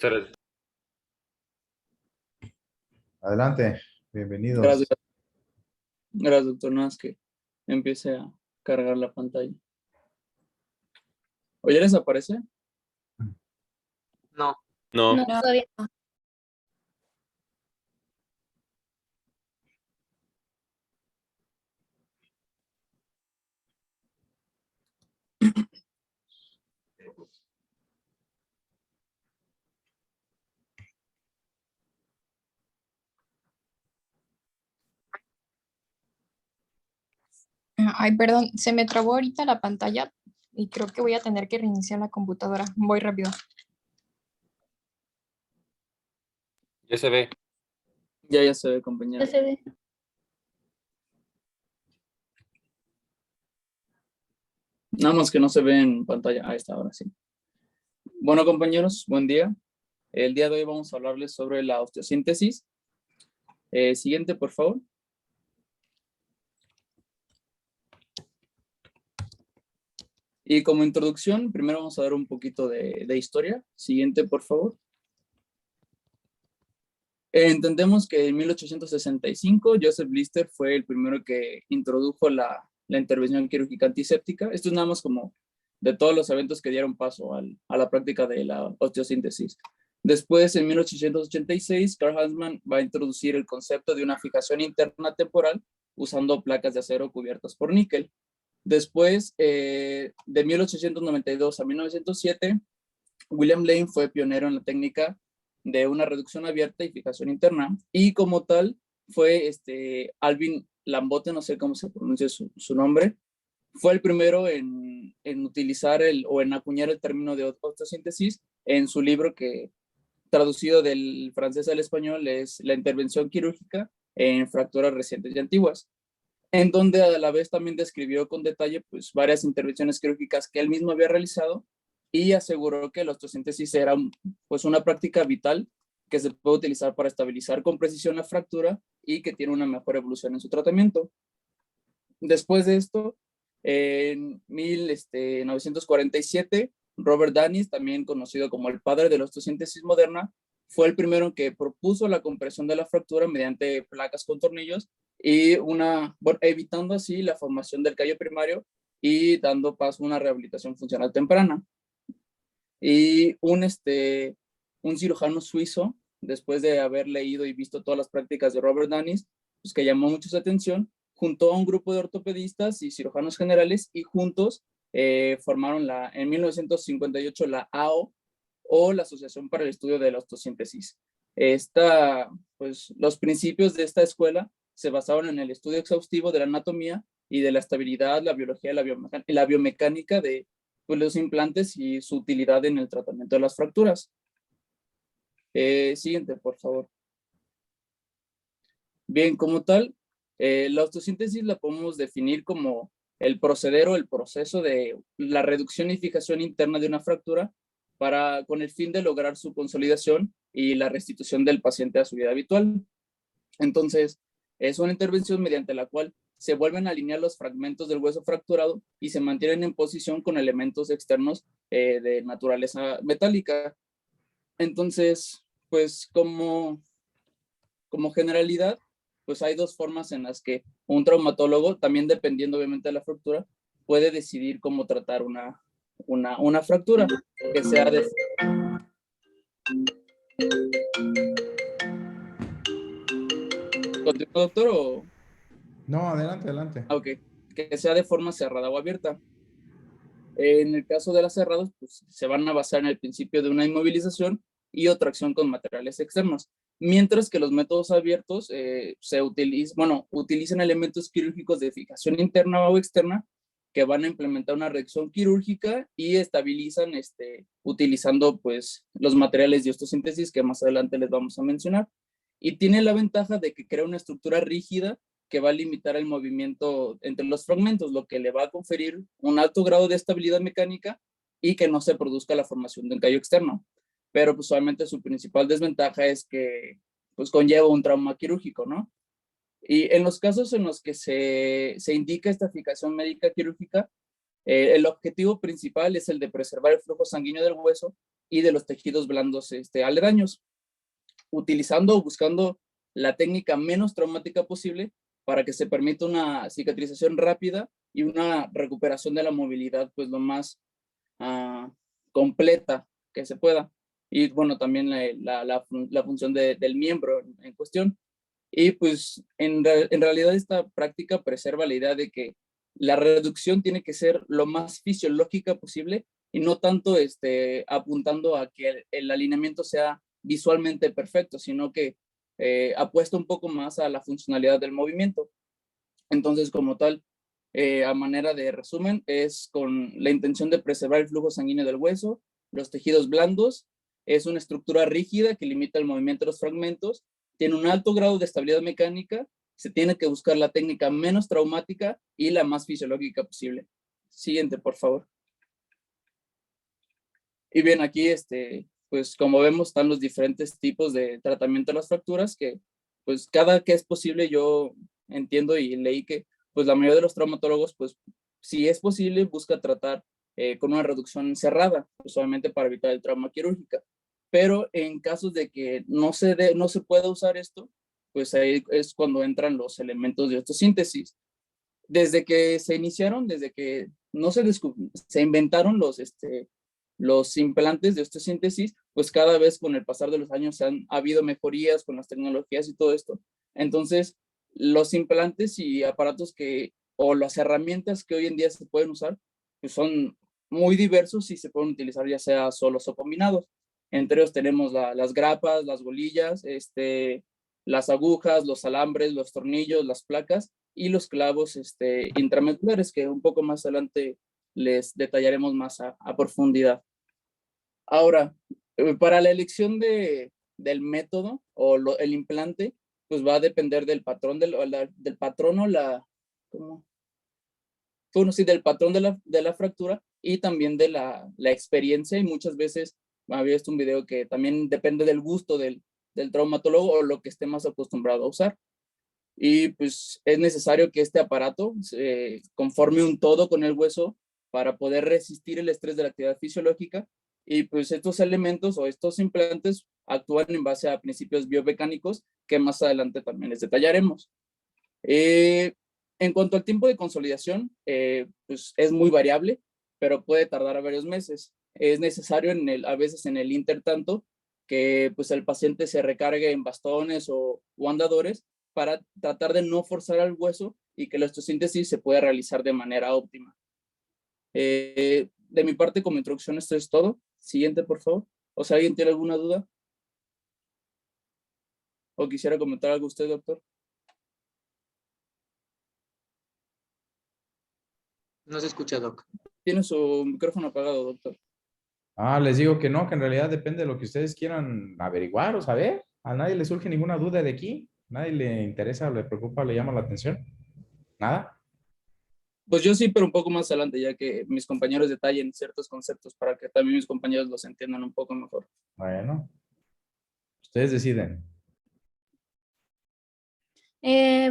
Buenas. Adelante, bienvenidos. Gracias, gracias, doctor. Nada más que empiece a cargar la pantalla. ¿O ya les aparece? No. No, todavía no. Ay, perdón, se me trabó ahorita la pantalla y creo que voy a tener que reiniciar la computadora. Voy rápido. Ya se ve. Ya se ve, compañero. Ya se ve. Nada más que no se ve en pantalla. Ahí está, ahora sí. Bueno, compañeros, buen día. El día de hoy vamos a hablarles sobre la osteosíntesis. Siguiente, por favor. Y como introducción, primero vamos a dar un poquito de historia. Siguiente, por favor. Entendemos que en 1865 Joseph Lister fue el primero que introdujo la intervención quirúrgica antiséptica. Esto es nada más como de todos los eventos que dieron paso a la práctica de la osteosíntesis. Después, en 1886, Carl Hansman va a introducir el concepto de una fijación interna temporal usando placas de acero cubiertas por níquel. Después, de 1892 a 1907, William Lane fue pionero en la técnica de una reducción abierta y fijación interna, y como tal fue Alvin Lambote, no sé cómo se pronuncia su nombre, fue el primero en utilizar o en acuñar el término de osteosíntesis en su libro, que traducido del francés al español es La intervención quirúrgica en fracturas recientes y antiguas, en donde a la vez también describió con detalle pues varias intervenciones quirúrgicas que él mismo había realizado, y aseguró que la osteosíntesis era pues una práctica vital que se puede utilizar para estabilizar con precisión la fractura y que tiene una mejor evolución en su tratamiento. Después de esto, en 1947, Robert Danis, también conocido como el padre de la osteosíntesis moderna, fue el primero que propuso la compresión de la fractura mediante placas con tornillos y evitando así la formación del callo primario y dando paso a una rehabilitación funcional temprana. Y un cirujano suizo, después de haber leído y visto todas las prácticas de Robert Danis, pues que llamó mucho su atención, juntó a un grupo de ortopedistas y cirujanos generales, y juntos formaron en 1958 la AO, o la Asociación para el Estudio de la Osteosíntesis. Pues, los principios de esta escuela se basaban en el estudio exhaustivo de la anatomía y de la estabilidad, la biología y la biomecánica de pues, los implantes y su utilidad en el tratamiento de las fracturas. Siguiente, por favor. Bien, como tal, la osteosíntesis la podemos definir como el proceder o el proceso de la reducción y fijación interna de una fractura con el fin de lograr su consolidación y la restitución del paciente a su vida habitual. Entonces, es una intervención mediante la cual se vuelven a alinear los fragmentos del hueso fracturado y se mantienen en posición con elementos externos de naturaleza metálica. Entonces, pues como generalidad, pues hay dos formas en las que un traumatólogo, también dependiendo obviamente de la fractura, puede decidir cómo tratar una fractura, que sea de... ¿Continúo, doctor, o...? No, adelante, adelante. Ok, que sea de forma cerrada o abierta. En el caso de las cerradas, pues se van a basar en el principio de una inmovilización y otra acción con materiales externos, mientras que los métodos abiertos utilizan elementos quirúrgicos de fijación interna o externa que van a implementar una reacción quirúrgica y estabilizan utilizando pues los materiales de osteosíntesis que más adelante les vamos a mencionar, y tiene la ventaja de que crea una estructura rígida que va a limitar el movimiento entre los fragmentos, lo que le va a conferir un alto grado de estabilidad mecánica y que no se produzca la formación de un callo externo. Pero pues obviamente su principal desventaja es que pues conlleva un trauma quirúrgico, ¿no? Y en los casos en los que se indica esta fijación médica quirúrgica, el objetivo principal es el de preservar el flujo sanguíneo del hueso y de los tejidos blandos aledaños, utilizando o buscando la técnica menos traumática posible para que se permita una cicatrización rápida y una recuperación de la movilidad pues lo más completa que se pueda. Y bueno, también la función del miembro en cuestión. Y pues en realidad esta práctica preserva la idea de que la reducción tiene que ser lo más fisiológica posible y no tanto apuntando a que el alineamiento sea visualmente perfecto, sino que apuesta un poco más a la funcionalidad del movimiento. Entonces, como tal, a manera de resumen, es con la intención de preservar el flujo sanguíneo del hueso, los tejidos blandos, es una estructura rígida que limita el movimiento de los fragmentos, tiene un alto grado de estabilidad mecánica, se tiene que buscar la técnica menos traumática y la más fisiológica posible. Siguiente, por favor. Y bien, aquí, pues como vemos, están los diferentes tipos de tratamiento de las fracturas que, pues cada que es posible, yo entiendo y leí que, pues la mayoría de los traumatólogos, pues si es posible, busca tratar con una reducción cerrada, pues solamente para evitar el trauma quirúrgico. Pero en casos de que no se pueda usar esto, pues ahí es cuando entran los elementos de osteosíntesis. Desde que se iniciaron, desde que no se inventaron los implantes de osteosíntesis, pues cada vez con el pasar de los años ha habido mejorías con las tecnologías y todo esto. Entonces, los implantes y aparatos o las herramientas que hoy en día se pueden usar, pues son muy diversos y se pueden utilizar ya sea solos o combinados. Entre ellos tenemos las grapas, las bolillas, las agujas, los alambres, los tornillos, las placas y los clavos intramedulares, que un poco más adelante les detallaremos más a profundidad. Ahora, para la elección del método o el implante, pues va a depender del patrón del patrón o del patrón de la fractura y también de la experiencia, y muchas veces había visto un video que también depende del gusto del traumatólogo o lo que esté más acostumbrado a usar. Y pues es necesario que este aparato conforme un todo con el hueso para poder resistir el estrés de la actividad fisiológica, y pues estos elementos o estos implantes actúan en base a principios biomecánicos que más adelante también les detallaremos. En cuanto al tiempo de consolidación, pues es muy variable, pero puede tardar a varios meses. Es necesario a veces en el intertanto que pues el paciente se recargue en bastones o andadores para tratar de no forzar al hueso y que la osteosíntesis se pueda realizar de manera óptima. De mi parte, como introducción, esto es todo. Siguiente, por favor. O si alguien tiene alguna duda o quisiera comentar algo usted, doctor. No se escucha, Doc. Tiene su micrófono apagado, doctor. Les digo que no, que en realidad depende de lo que ustedes quieran averiguar o saber. A nadie le surge ninguna duda de aquí. Nadie le interesa, le preocupa, le llama la atención. Nada. Pues yo sí, pero un poco más adelante, ya que mis compañeros detallen ciertos conceptos para que también mis compañeros los entiendan un poco mejor. Bueno, ustedes deciden.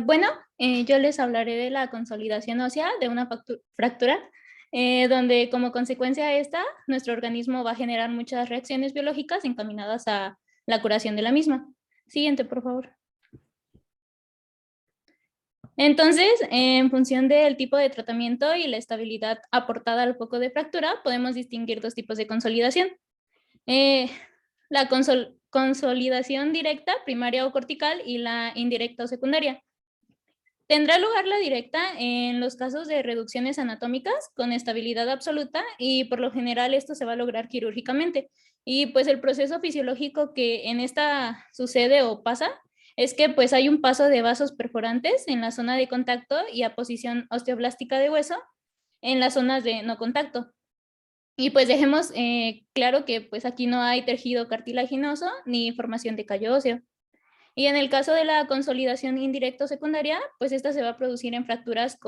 Bueno, yo les hablaré de la consolidación ósea de una fractura, donde como consecuencia de esta, nuestro organismo va a generar muchas reacciones biológicas encaminadas a la curación de la misma. Siguiente, por favor. Entonces, en función del tipo de tratamiento y la estabilidad aportada al foco de fractura, podemos distinguir dos tipos de consolidación. La consolidación directa, primaria o cortical, y la indirecta o secundaria. Tendrá lugar la directa en los casos de reducciones anatómicas con estabilidad absoluta, y por lo general esto se va a lograr quirúrgicamente. Y pues el proceso fisiológico que en esta sucede o pasa es que pues hay un paso de vasos perforantes en la zona de contacto y aposición osteoblástica de hueso en las zonas de no contacto. Y pues dejemos claro que pues aquí no hay tejido cartilaginoso ni formación de callo óseo. Y en el caso de la consolidación indirecta o secundaria, pues esta se va a producir en fracturas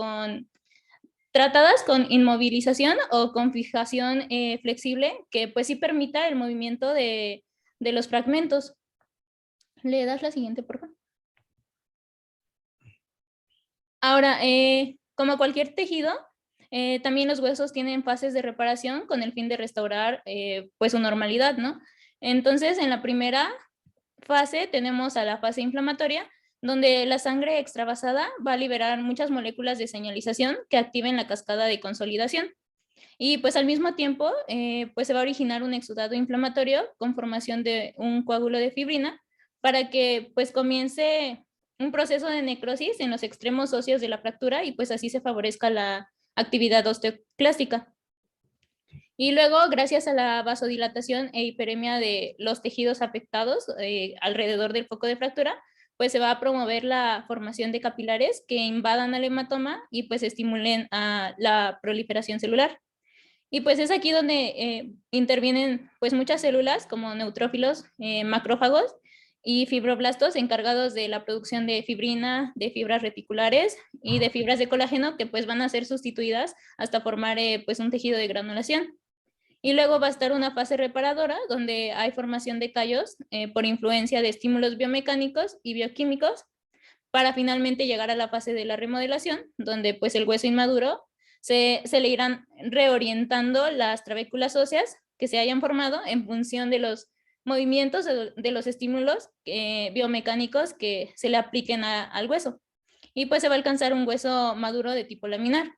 tratadas con inmovilización o con fijación flexible, que pues sí permita el movimiento de los fragmentos. ¿Le das la siguiente, por favor? Ahora, como cualquier tejido, También los huesos tienen fases de reparación con el fin de restaurar pues su normalidad, ¿no? Entonces, en la primera fase tenemos a la fase inflamatoria, donde la sangre extravasada va a liberar muchas moléculas de señalización que activen la cascada de consolidación. Y pues al mismo tiempo, pues se va a originar un exudado inflamatorio con formación de un coágulo de fibrina para que pues comience un proceso de necrosis en los extremos óseos de la fractura y pues así se favorezca la actividad osteoclástica. Y luego, gracias a la vasodilatación e hiperemia de los tejidos afectados alrededor del foco de fractura, pues se va a promover la formación de capilares que invadan al hematoma y pues estimulen a la proliferación celular. Y pues es aquí donde intervienen pues muchas células como neutrófilos, macrófagos y fibroblastos encargados de la producción de fibrina, de fibras reticulares y de fibras de colágeno que pues van a ser sustituidas hasta formar pues un tejido de granulación. Y luego va a estar una fase reparadora donde hay formación de callos por influencia de estímulos biomecánicos y bioquímicos para finalmente llegar a la fase de la remodelación, donde pues el hueso inmaduro se le irán reorientando las trabéculas óseas que se hayan formado en función de los movimientos de los estímulos biomecánicos que se le apliquen al hueso. Y pues se va a alcanzar un hueso maduro de tipo laminar.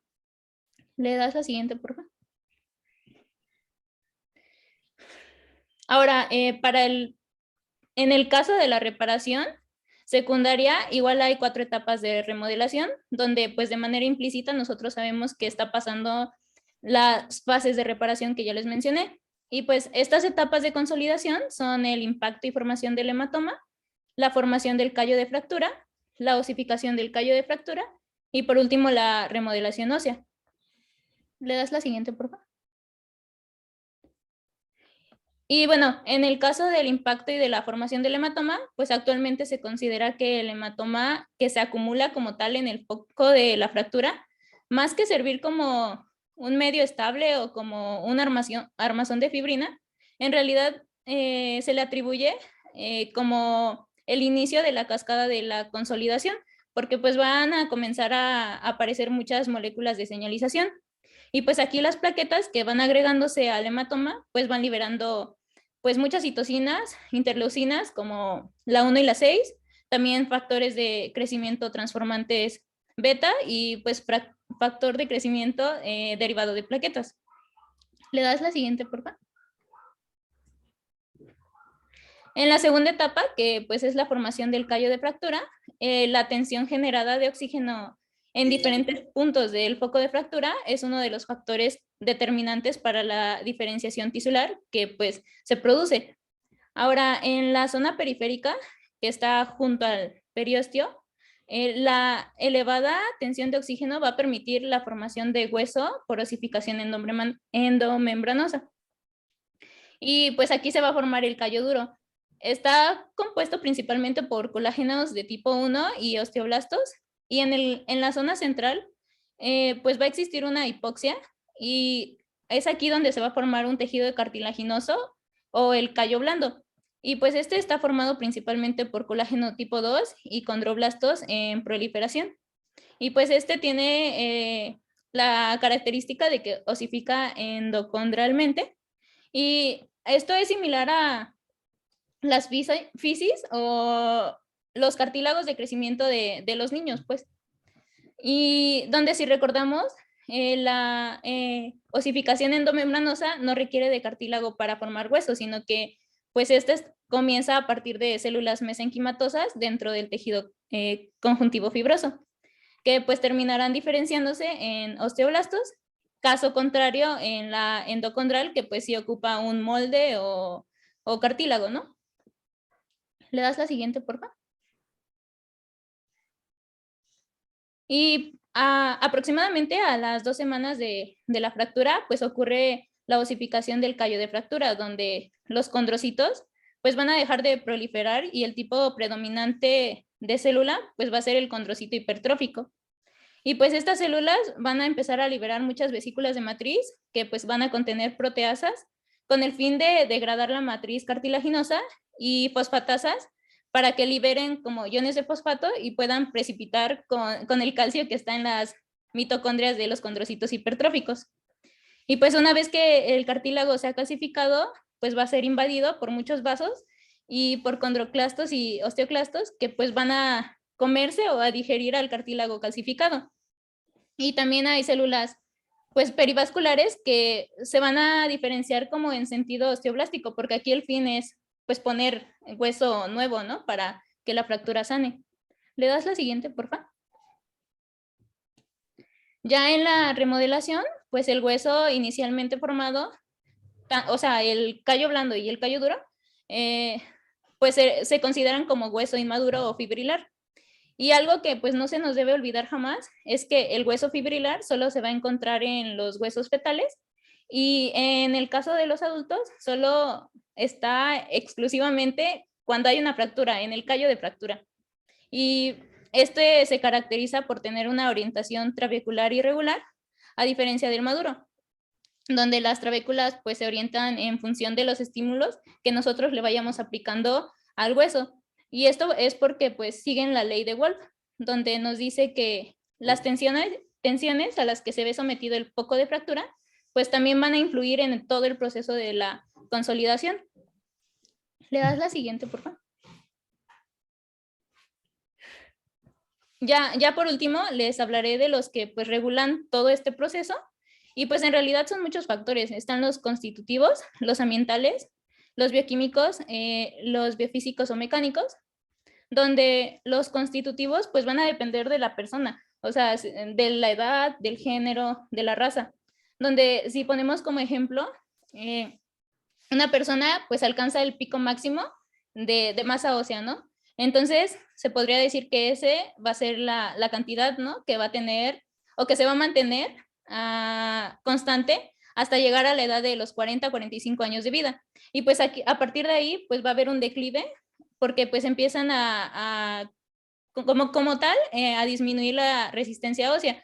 ¿Le das la siguiente, por favor? Ahora, en el caso de la reparación secundaria, igual hay 4 etapas de remodelación, donde pues de manera implícita nosotros sabemos que está pasando las fases de reparación que ya les mencioné. Y pues estas etapas de consolidación son el impacto y formación del hematoma, la formación del callo de fractura, la osificación del callo de fractura y por último la remodelación ósea. ¿Le das la siguiente, por favor? Y bueno, en el caso del impacto y de la formación del hematoma, pues actualmente se considera que el hematoma que se acumula como tal en el foco de la fractura, más que servir como un medio estable o como un armazón de fibrina, en realidad se le atribuye como el inicio de la cascada de la consolidación, porque pues van a comenzar a aparecer muchas moléculas de señalización. Y pues aquí las plaquetas que van agregándose al hematoma, pues van liberando pues muchas citocinas, interleucinas como la 1 y la 6, también factores de crecimiento transformantes beta y pues factor de crecimiento derivado de plaquetas. ¿Le das la siguiente, por favor? En la segunda etapa, que pues es la formación del callo de fractura, la tensión generada de oxígeno en diferentes puntos del foco de fractura es uno de los factores determinantes para la diferenciación tisular que pues se produce. Ahora, en la zona periférica, que está junto al periósteo, la elevada tensión de oxígeno va a permitir la formación de hueso por osificación endomembranosa. Y pues aquí se va a formar el callo duro. Está compuesto principalmente por colágenos de tipo 1 y osteoblastos. Y en la zona central, pues va a existir una hipoxia y es aquí donde se va a formar un tejido cartilaginoso o el callo blando. Y pues este está formado principalmente por colágeno tipo 2 y condroblastos en proliferación. Y pues este tiene la característica de que osifica endocondralmente. Y esto es similar a las fisis o los cartílagos de crecimiento de los niños, pues. Y donde si recordamos, la osificación endomembranosa no requiere de cartílago para formar huesos, sino que pues este comienza a partir de células mesenquimatosas dentro del tejido conjuntivo fibroso, que pues terminarán diferenciándose en osteoblastos, caso contrario en la endocondral, que pues sí ocupa un molde o cartílago, ¿no? ¿Le das la siguiente, por favor? Y aproximadamente a las 2 semanas de la fractura, pues ocurre la osificación del callo de fractura, donde los condrocitos pues van a dejar de proliferar y el tipo predominante de célula pues va a ser el condrocito hipertrófico. Y pues estas células van a empezar a liberar muchas vesículas de matriz que pues van a contener proteasas con el fin de degradar la matriz cartilaginosa y fosfatasas para que liberen como iones de fosfato y puedan precipitar con el calcio que está en las mitocondrias de los condrocitos hipertróficos. Y pues una vez que el cartílago sea calcificado, pues va a ser invadido por muchos vasos y por condroclastos y osteoclastos que pues van a comerse o a digerir al cartílago calcificado. Y también hay células pues perivasculares que se van a diferenciar como en sentido osteoblástico, porque aquí el fin es pues poner hueso nuevo, ¿no? Para que la fractura sane. ¿Le das la siguiente, por favor? Ya en la remodelación, pues el hueso inicialmente formado, o sea, el callo blando y el callo duro, pues se consideran como hueso inmaduro o fibrilar. Y algo que pues no se nos debe olvidar jamás es que el hueso fibrilar solo se va a encontrar en los huesos fetales y en el caso de los adultos solo está exclusivamente cuando hay una fractura, en el callo de fractura. Y este se caracteriza por tener una orientación trabecular irregular, a diferencia del maduro, donde las trabéculas pues se orientan en función de los estímulos que nosotros le vayamos aplicando al hueso. Y esto es porque pues siguen la ley de Wolff, donde nos dice que las tensiones a las que se ve sometido el foco de fractura, pues también van a influir en todo el proceso de la consolidación. ¿Le das la siguiente, por favor? Ya por último, les hablaré de los que pues regulan todo este proceso. Y pues en realidad son muchos factores. Están los constitutivos, los ambientales, los bioquímicos, los biofísicos o mecánicos, donde los constitutivos pues van a depender de la persona, o sea, de la edad, del género, de la raza, donde si ponemos como ejemplo, una persona pues alcanza el pico máximo de masa ósea, ¿no? Entonces se podría decir que ese va a ser la cantidad, ¿no? Que va a tener o que se va a mantener constante hasta llegar a la edad de los 40, 45 años de vida. Y pues aquí, a partir de ahí, pues va a haber un declive, porque pues empiezan como tal, a disminuir la resistencia ósea.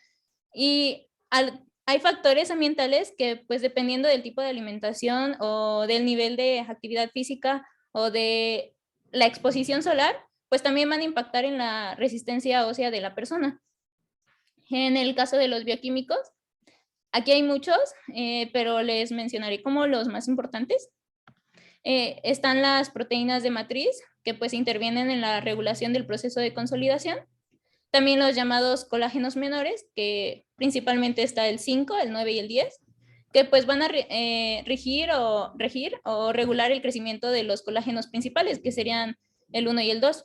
Y hay factores ambientales que pues dependiendo del tipo de alimentación o del nivel de actividad física o de la exposición solar, pues también van a impactar en la resistencia ósea de la persona. En el caso de los bioquímicos, aquí hay muchos, pero les mencionaré como los más importantes. Están las proteínas de matriz, que pues intervienen en la regulación del proceso de consolidación. También los llamados colágenos menores, que principalmente está el 5, el 9 y el 10, que pues van a regir o regular el crecimiento de los colágenos principales, que serían el 1 y el 2.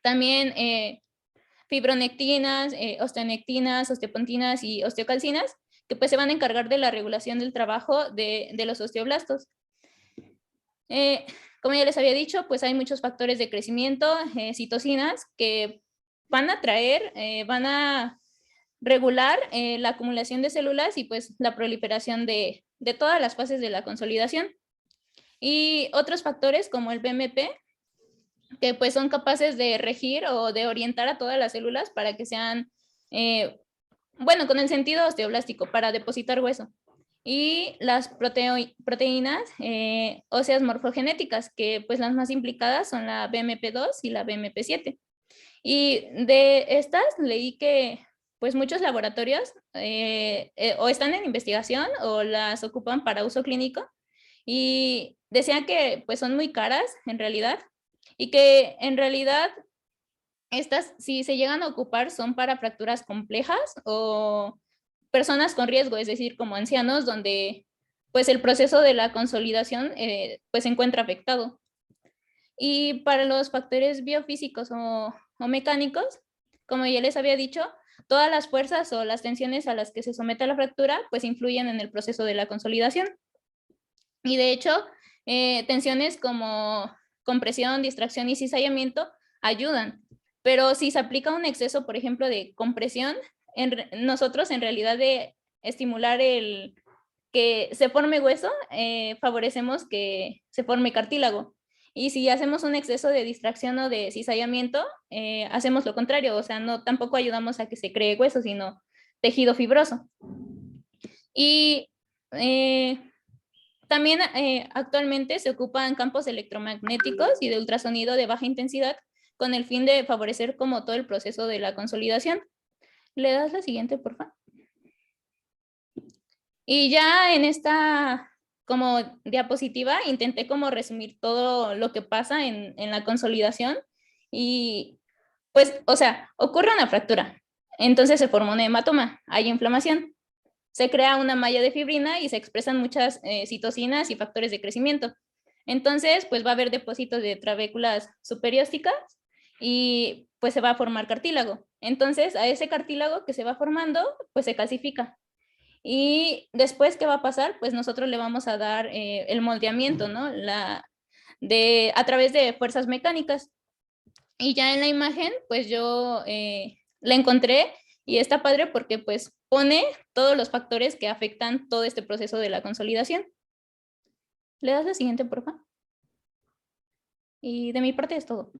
También fibronectinas, osteonectinas, osteopontinas y osteocalcinas, que pues se van a encargar de la regulación del trabajo de los osteoblastos. Como ya les había dicho, pues hay muchos factores de crecimiento, citocinas, que van a van a regular la acumulación de células y pues la proliferación de todas las fases de la consolidación. Y otros factores como el BMP, que pues son capaces de regir o de orientar a todas las células para que sean, bueno, con el sentido osteoblástico, para depositar hueso. Y las proteínas óseas morfogenéticas, que pues las más implicadas son la BMP2 y la BMP7. Y de estas leí que pues muchos laboratorios o están en investigación o las ocupan para uso clínico y decían que pues son muy caras en realidad y que en realidad estas si se llegan a ocupar son para fracturas complejas o personas con riesgo, es decir, como ancianos donde pues el proceso de la consolidación pues se encuentra afectado. Y para los factores biofísicos o mecánicos, como ya les había dicho, todas las fuerzas o las tensiones a las que se somete la fractura pues influyen en el proceso de la consolidación. Y de hecho, tensiones como compresión, distracción y cizallamiento ayudan, pero si se aplica un exceso, por ejemplo, de compresión, nosotros en realidad de estimular el que se forme hueso, favorecemos que se forme cartílago. Y si hacemos un exceso de distracción o de cizallamiento, hacemos lo contrario, o sea, no tampoco ayudamos a que se cree hueso, sino tejido fibroso. Y también actualmente se ocupan campos electromagnéticos y de ultrasonido de baja intensidad con el fin de favorecer como todo el proceso de la consolidación. ¿Le das la siguiente, por favor? Y ya en esta como diapositiva intenté como resumir todo lo que pasa en la consolidación y pues, o sea, ocurre una fractura. Entonces se forma un hematoma, hay inflamación. Se crea una malla de fibrina y se expresan muchas citocinas y factores de crecimiento. Entonces, pues va a haber depósitos de trabéculas superiósticas y pues se va a formar cartílago. Entonces, a ese cartílago que se va formando, pues se calcifica. Y después, ¿qué va a pasar? Pues nosotros le vamos a dar el moldeamiento, ¿no? A través de fuerzas mecánicas. Y ya en la imagen, pues yo la encontré y está padre porque pues pone todos los factores que afectan todo este proceso de la consolidación. ¿Le das la siguiente, por favor? Y de mi parte es todo.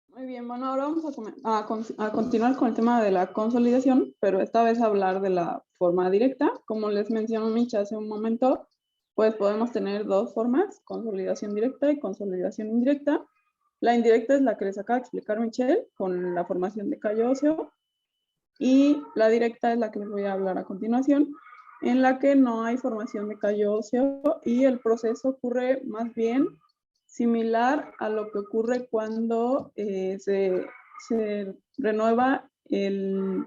Muy bien, bueno, ahora vamos a continuar con el tema de la consolidación, pero esta vez hablar de la forma directa. Como les mencionó Micha hace un momento, pues podemos tener dos formas, consolidación directa y consolidación indirecta. La indirecta es la que les acaba de explicar Michelle, con la formación de callo óseo, y la directa es la que les voy a hablar a continuación, en la que no hay formación de callo óseo y el proceso ocurre más bien similar a lo que ocurre cuando se renueva el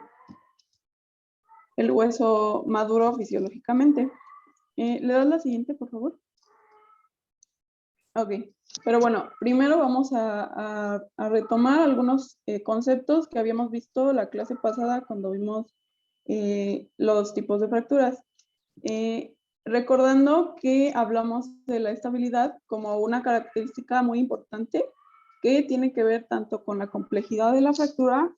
hueso maduro fisiológicamente. ¿Le das la siguiente, por favor? Ok, pero bueno, primero vamos a retomar algunos conceptos que habíamos visto la clase pasada cuando vimos los tipos de fracturas. Recordando que hablamos de la estabilidad como una característica muy importante que tiene que ver tanto con la complejidad de la fractura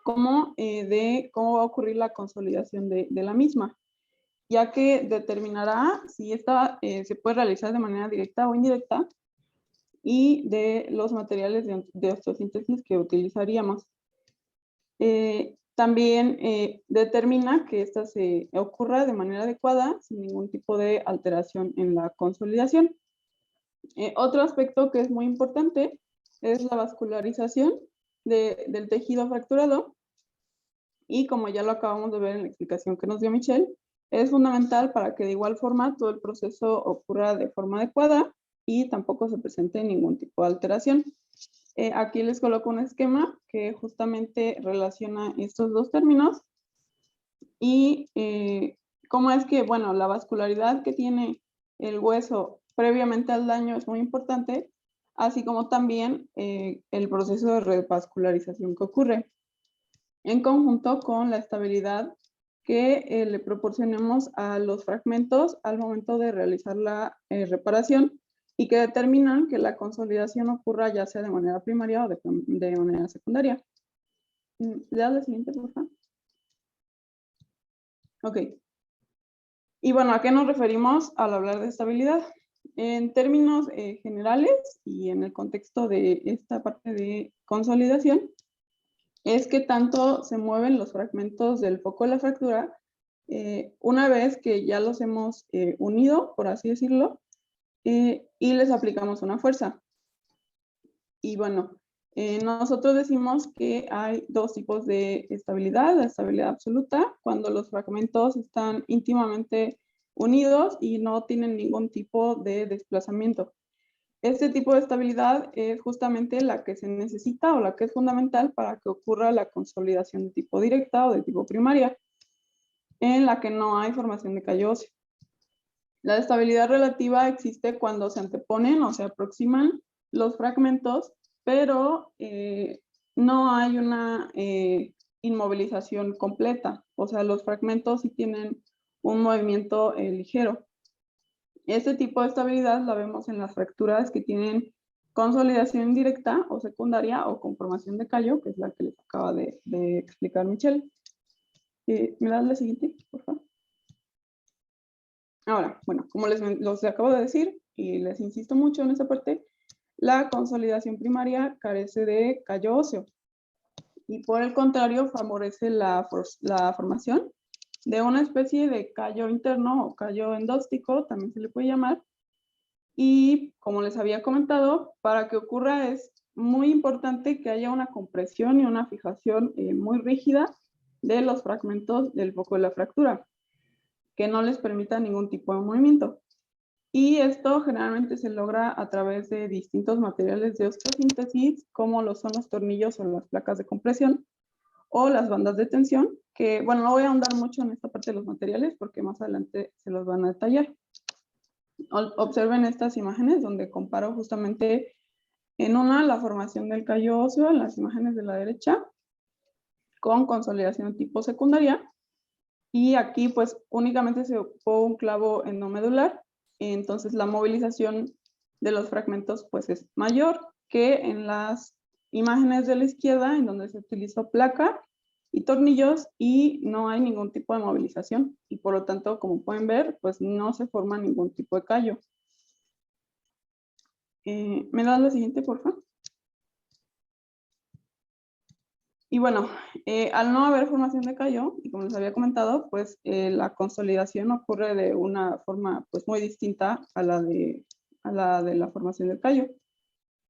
como de cómo va a ocurrir la consolidación de la misma, ya que determinará si esta se puede realizar de manera directa o indirecta y de los materiales de osteosíntesis que utilizaríamos. También determina que esta se ocurra de manera adecuada sin ningún tipo de alteración en la consolidación. Otro aspecto que es muy importante es la vascularización del tejido fracturado y como ya lo acabamos de ver en la explicación que nos dio Michelle, es fundamental para que de igual forma todo el proceso ocurra de forma adecuada y tampoco se presente ningún tipo de alteración. Aquí les coloco un esquema que justamente relaciona estos dos términos y cómo es que, bueno, la vascularidad que tiene el hueso previamente al daño es muy importante, así como también el proceso de revascularización que ocurre en conjunto con la estabilidad que le proporcionemos a los fragmentos al momento de realizar la reparación y que determinan que la consolidación ocurra ya sea de manera primaria o de manera secundaria. ¿Le das la siguiente, por favor? Ok. Y bueno, ¿a qué nos referimos al hablar de estabilidad? En términos generales y en el contexto de esta parte de consolidación, es que tanto se mueven los fragmentos del foco de la fractura una vez que ya los hemos unido, por así decirlo, y les aplicamos una fuerza. Y bueno, nosotros decimos que hay dos tipos de estabilidad, la estabilidad absoluta, cuando los fragmentos están íntimamente unidos y no tienen ningún tipo de desplazamiento. Este tipo de estabilidad es justamente la que se necesita o la que es fundamental para que ocurra la consolidación de tipo directa o de tipo primaria, en la que no hay formación de callo óseo. La estabilidad relativa existe cuando se anteponen o se aproximan los fragmentos, pero no hay una inmovilización completa. O sea, los fragmentos sí tienen un movimiento ligero. Este tipo de estabilidad la vemos en las fracturas que tienen consolidación directa o secundaria o con formación de callo, que es la que les acaba de explicar Michelle. ¿Me das la siguiente, por favor? Ahora, bueno, como los acabo de decir, y les insisto mucho en esta parte, la consolidación primaria carece de callo óseo y por el contrario favorece la formación de una especie de callo interno o callo endóstico, también se le puede llamar, y como les había comentado, para que ocurra es muy importante que haya una compresión y una fijación muy rígida de los fragmentos del foco de la fractura, que no les permita ningún tipo de movimiento. Y esto generalmente se logra a través de distintos materiales de osteosíntesis, como lo son los tornillos o las placas de compresión, o las bandas de tensión, que bueno, no voy a ahondar mucho en esta parte de los materiales porque más adelante se los van a detallar. Observen estas imágenes donde comparo justamente en una la formación del callo óseo, en las imágenes de la derecha, con consolidación tipo secundaria, y aquí pues únicamente se ocupó un clavo endomedular, entonces la movilización de los fragmentos pues es mayor que en las imágenes de la izquierda, en donde se utilizó placa y tornillos y no hay ningún tipo de movilización, y por lo tanto, como pueden ver, pues no se forma ningún tipo de callo. ¿Me das la siguiente, por favor? Y bueno, al no haber formación de callo, y como les había comentado, pues la consolidación ocurre de una forma pues muy distinta a la de la formación del callo.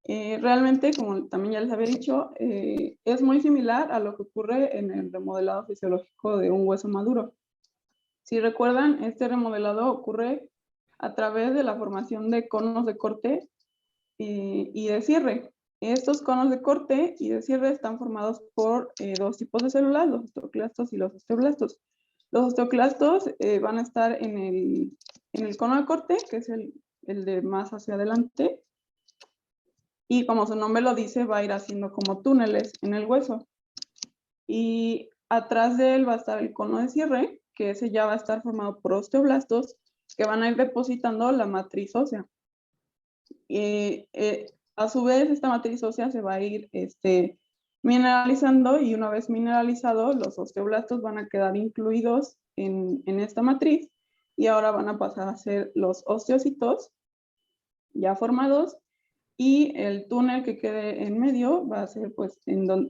Realmente, como también ya les había dicho, es muy similar a lo que ocurre en el remodelado fisiológico de un hueso maduro. Si recuerdan, este remodelado ocurre a través de la formación de conos de corte y de cierre. Estos conos de corte y de cierre están formados por dos tipos de células, los osteoclastos y los osteoblastos. Los osteoclastos van a estar en el cono de corte, que es el de más hacia adelante, y como su nombre lo dice, va a ir haciendo como túneles en el hueso. Y atrás de él va a estar el cono de cierre, que ese ya va a estar formado por osteoblastos, que van a ir depositando la matriz ósea. A su vez, esta matriz ósea se va a ir mineralizando, y una vez mineralizado, los osteoblastos van a quedar incluidos en esta matriz, y ahora van a pasar a ser los osteocitos ya formados, y el túnel que quede en medio va a ser pues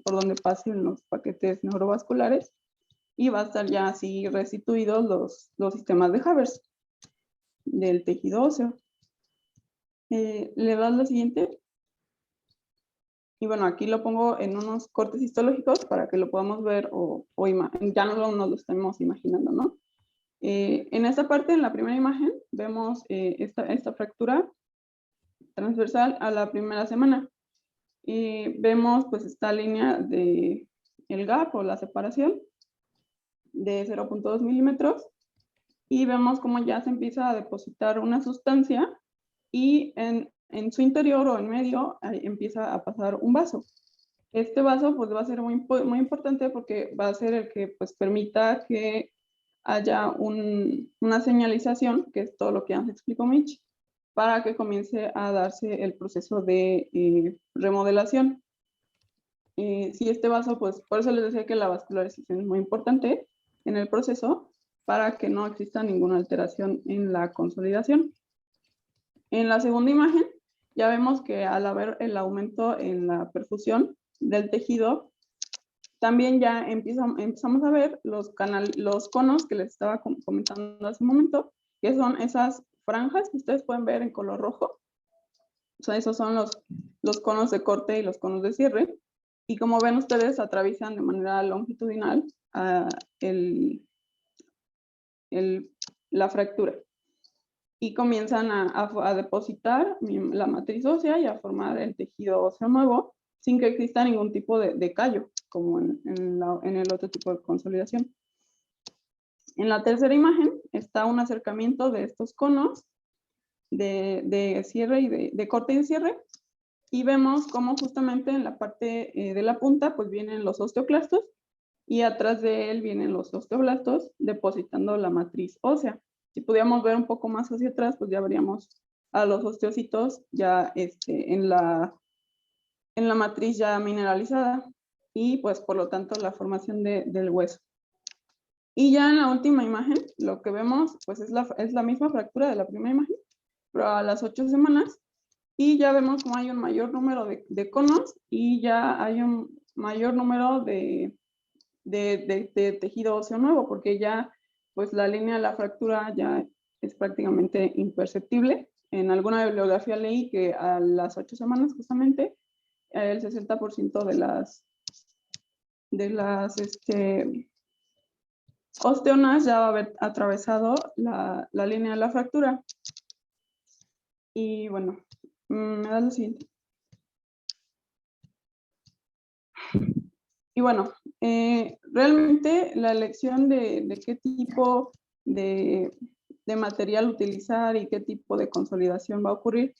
por donde pasen los paquetes neurovasculares, y va a estar ya así restituidos los sistemas de Havers del tejido óseo. ¿Le das la siguiente? Y bueno, aquí lo pongo en unos cortes histológicos para que lo podamos ver ya no nos lo estemos imaginando, ¿no? En esta parte, en la primera imagen, vemos esta fractura transversal a la primera semana. Vemos pues esta línea de el gap o la separación de 0.2 milímetros, y vemos cómo ya se empieza a depositar una sustancia, y en su interior o en medio empieza a pasar un vaso. Este vaso pues va a ser muy importante porque va a ser el que pues permita que haya una señalización, que es todo lo que antes explicó Mitch, para que comience a darse el proceso de remodelación. Si este vaso, pues por eso les decía que la vascularización es muy importante en el proceso, para que no exista ninguna alteración en la consolidación. En la segunda imagen ya vemos que al haber el aumento en la perfusión del tejido, también ya empezamos a ver los conos que les estaba comentando hace un momento, que son esas franjas que ustedes pueden ver en color rojo. O sea, esos son los conos de corte y los conos de cierre. Y como ven ustedes, atraviesan de manera longitudinal la fractura, y comienzan a depositar la matriz ósea y a formar el tejido óseo nuevo, sin que exista ningún tipo de callo, como en el otro tipo de consolidación. En la tercera imagen está un acercamiento de estos conos de cierre y de corte y de cierre, y vemos cómo justamente en la parte de la punta pues vienen los osteoclastos, y atrás de él vienen los osteoblastos depositando la matriz ósea. Si pudiéramos ver un poco más hacia atrás, pues ya veríamos a los osteocitos ya en la matriz ya mineralizada, y pues por lo tanto la formación del hueso. Y ya en la última imagen, lo que vemos pues es la misma fractura de la primera imagen, pero a las 8 semanas, y ya vemos como hay un mayor número de conos, y ya hay un mayor número de tejido óseo nuevo, porque ya pues la línea de la fractura ya es prácticamente imperceptible. En alguna bibliografía leí que a las 8 semanas justamente el 60% de las osteonas ya va a haber atravesado la línea de la fractura. Y bueno, me das lo siguiente. Y bueno, realmente la elección de qué tipo de material utilizar y qué tipo de consolidación va a ocurrir,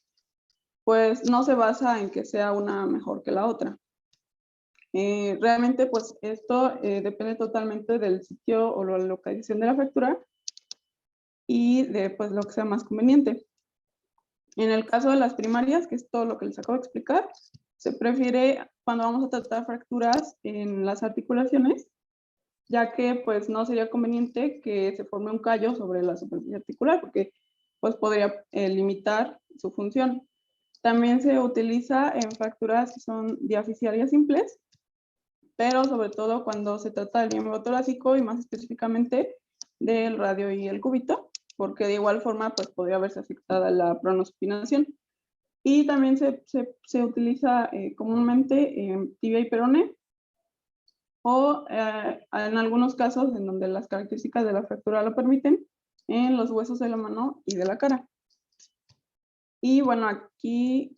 pues no se basa en que sea una mejor que la otra. Realmente, pues esto depende totalmente del sitio o la localización de la fractura y de pues lo que sea más conveniente. En el caso de las primarias, que es todo lo que les acabo de explicar, se prefiere cuando vamos a tratar fracturas en las articulaciones, ya que pues no sería conveniente que se forme un callo sobre la superficie articular, porque pues podría limitar su función. También se utiliza en fracturas que son diafisiarias simples, pero sobre todo cuando se trata del miembro torácico y más específicamente del radio y el cúbito, porque de igual forma pues podría verse afectada la pronospinación. Y también se utiliza comúnmente en tibia y peroné, o en algunos casos en donde las características de la fractura lo permiten, en los huesos de la mano y de la cara. Y bueno, aquí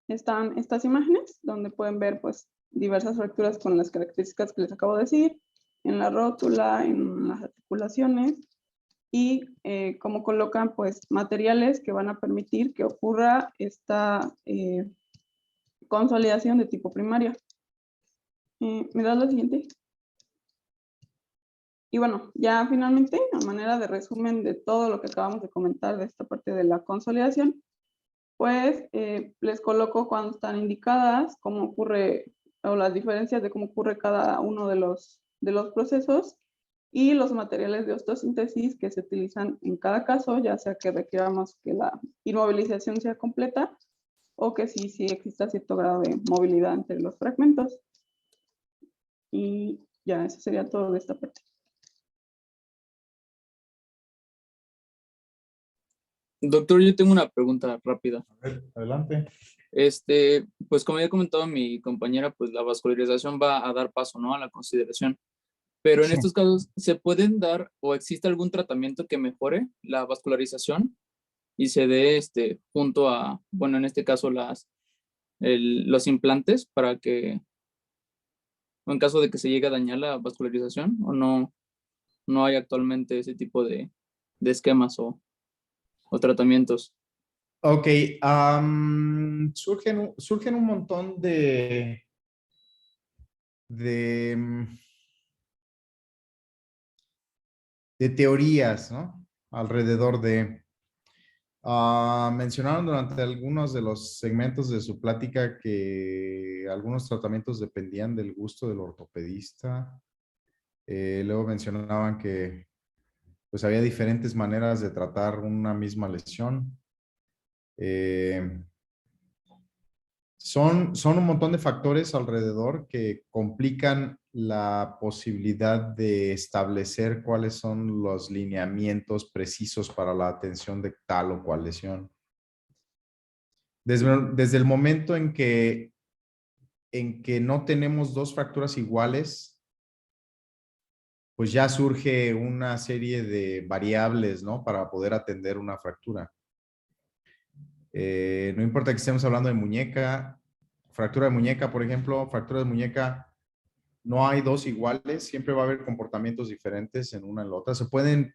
están estas imágenes donde pueden ver pues diversas fracturas con las características que les acabo de decir, en la rótula, en las articulaciones, y cómo colocan pues materiales que van a permitir que ocurra esta consolidación de tipo primaria. ¿Me das la siguiente? Y bueno, ya finalmente, a manera de resumen de todo lo que acabamos de comentar de esta parte de la consolidación, pues les coloco cuando están indicadas, cómo ocurre, o las diferencias de cómo ocurre cada uno de los procesos, y los materiales de osteosíntesis que se utilizan en cada caso, ya sea que requiramos que la inmovilización sea completa o que sí exista cierto grado de movilidad entre los fragmentos. Y ya, eso sería todo de esta parte. Doctor, yo tengo una pregunta rápida. A ver, adelante. Pues como ya comentado mi compañera, pues la vascularización va a dar paso, ¿no?, a la consideración. Pero en Sí. estos casos, ¿se pueden dar o existe algún tratamiento que mejore la vascularización y se dé junto a, bueno, en este caso los implantes para que, o en caso de que se llegue a dañar la vascularización, o no hay actualmente ese tipo de esquemas o tratamientos? Ok, surgen un montón de teorías, ¿no? Alrededor de... mencionaron durante algunos de los segmentos de su plática que algunos tratamientos dependían del gusto del ortopedista. Luego mencionaban que pues había diferentes maneras de tratar una misma lesión. Son un montón de factores alrededor que complican la posibilidad de establecer cuáles son los lineamientos precisos para la atención de tal o cual lesión. Desde el momento en que no tenemos dos fracturas iguales, pues ya surge una serie de variables, ¿no?, para poder atender una fractura. No importa que estemos hablando de muñeca, fractura de muñeca, por ejemplo, fractura de muñeca, no hay dos iguales, siempre va a haber comportamientos diferentes en una y la otra. Se pueden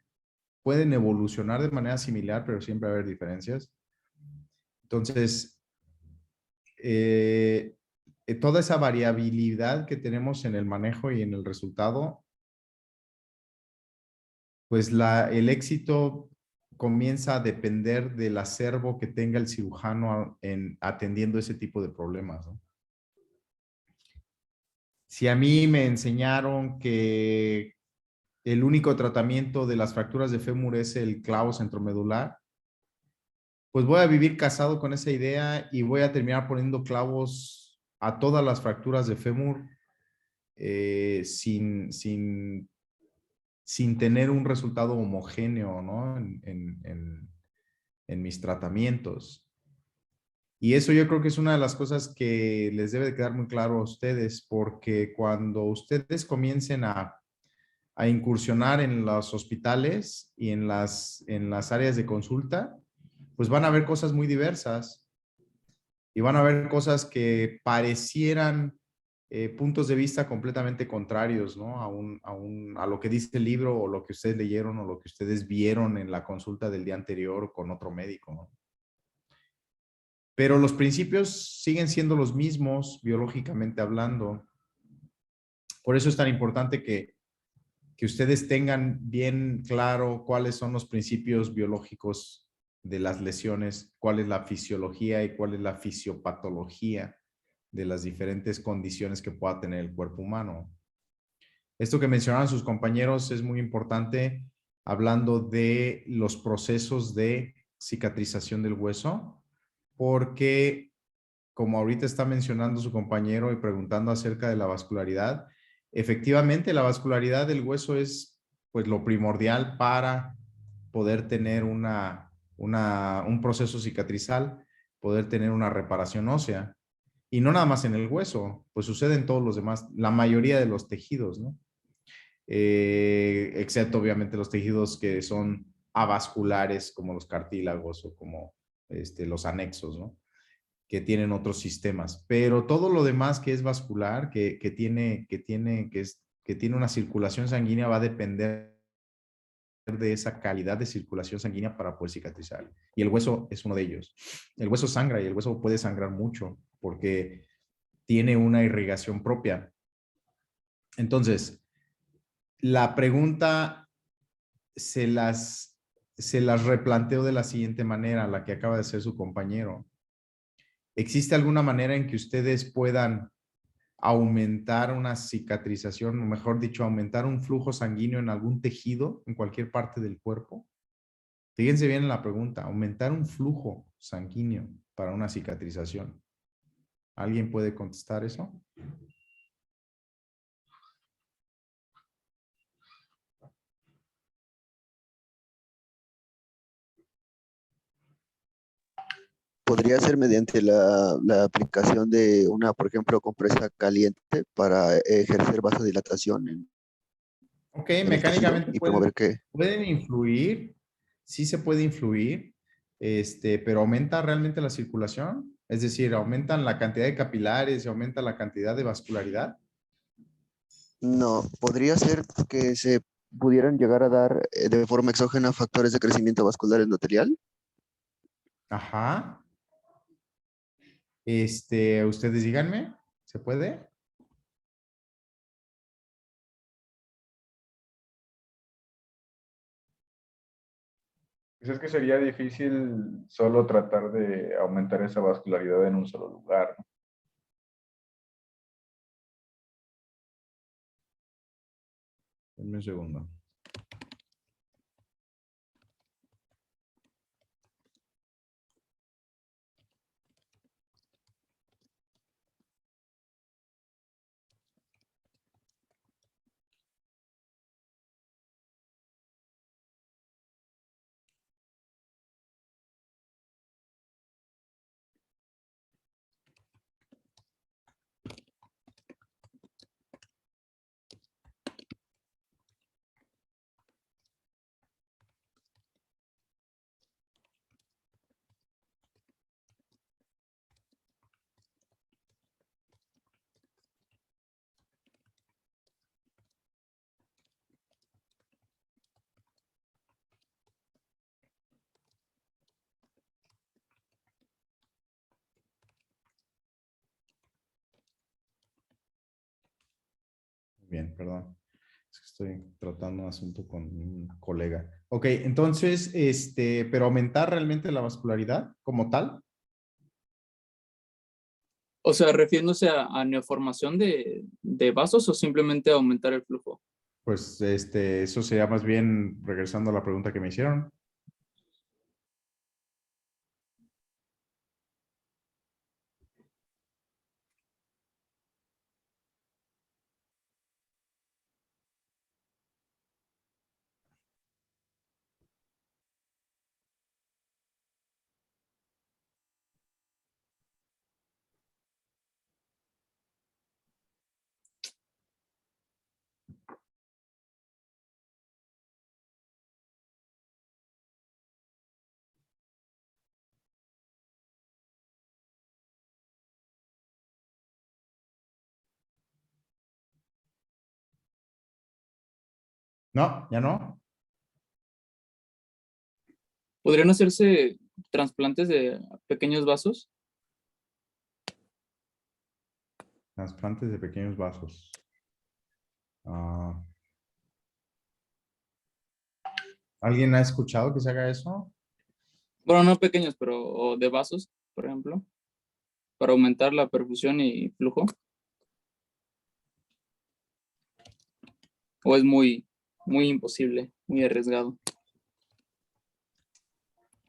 evolucionar de manera similar, pero siempre va a haber diferencias. Entonces, toda esa variabilidad que tenemos en el manejo y en el resultado, pues el éxito comienza a depender del acervo que tenga el cirujano en atendiendo ese tipo de problemas, ¿no? Si a mí me enseñaron que el único tratamiento de las fracturas de fémur es el clavo centromedular, pues voy a vivir casado con esa idea y voy a terminar poniendo clavos a todas las fracturas de fémur sin tener un resultado homogéneo, ¿no?, en mis tratamientos. Y eso yo creo que es una de las cosas que les debe de quedar muy claro a ustedes, porque cuando ustedes comiencen a incursionar en los hospitales y en las áreas de consulta, pues van a ver cosas muy diversas y van a ver cosas que parecieran puntos de vista completamente contrarios, ¿no? A lo que dice el libro o lo que ustedes leyeron o lo que ustedes vieron en la consulta del día anterior con otro médico, ¿no? Pero los principios siguen siendo los mismos biológicamente hablando. Por eso es tan importante que ustedes tengan bien claro cuáles son los principios biológicos de las lesiones, cuál es la fisiología y cuál es la fisiopatología de las diferentes condiciones que pueda tener el cuerpo humano. Esto que mencionaron sus compañeros es muy importante hablando de los procesos de cicatrización del hueso, porque como ahorita está mencionando su compañero y preguntando acerca de la vascularidad, efectivamente la vascularidad del hueso es pues lo primordial para poder tener un proceso cicatrizal, poder tener una reparación ósea. Y no nada más en el hueso, pues sucede en todos los demás, la mayoría de los tejidos, ¿no? Excepto obviamente los tejidos que son avasculares como los cartílagos o como los anexos, ¿no? Que tienen otros sistemas, pero todo lo demás que es vascular, que tiene una circulación sanguínea va a depender de esa calidad de circulación sanguínea para poder cicatrizar. Y el hueso es uno de ellos. El hueso sangra y el hueso puede sangrar mucho porque tiene una irrigación propia. Entonces, la pregunta se las replanteo de la siguiente manera, la que acaba de hacer su compañero. ¿Existe alguna manera en que ustedes puedan aumentar una cicatrización, o mejor dicho, aumentar un flujo sanguíneo en algún tejido, en cualquier parte del cuerpo? Fíjense bien en la pregunta, aumentar un flujo sanguíneo para una cicatrización. ¿Alguien puede contestar eso? Podría ser mediante la aplicación de una, por ejemplo, compresa caliente para ejercer vasodilatación Ok, en el tejido mecánicamente y promover que pueden influir, sí se puede influir, pero ¿aumenta realmente la circulación? Es decir, ¿aumentan la cantidad de capilares y aumenta la cantidad de vascularidad? no, podría ser que se pudieran llegar a dar de forma exógena factores de crecimiento vascular endotelial. Ajá. Ustedes díganme, ¿se puede? Pues es que sería difícil solo tratar de aumentar esa vascularidad en un solo lugar, ¿no? Denme un segundo. Bien, perdón. Es que estoy tratando un asunto con un colega. Ok, entonces, pero aumentar realmente la vascularidad como tal. O sea, refiriéndose a neoformación de vasos o simplemente aumentar el flujo. Pues eso sería más bien regresando a la pregunta que me hicieron. No, ya no. ¿Podrían hacerse trasplantes de pequeños vasos? Trasplantes de pequeños vasos. ¿Alguien ha escuchado que se haga eso? Bueno, no pequeños, pero o de vasos, por ejemplo, para aumentar la perfusión y flujo. ¿O es muy imposible, muy arriesgado?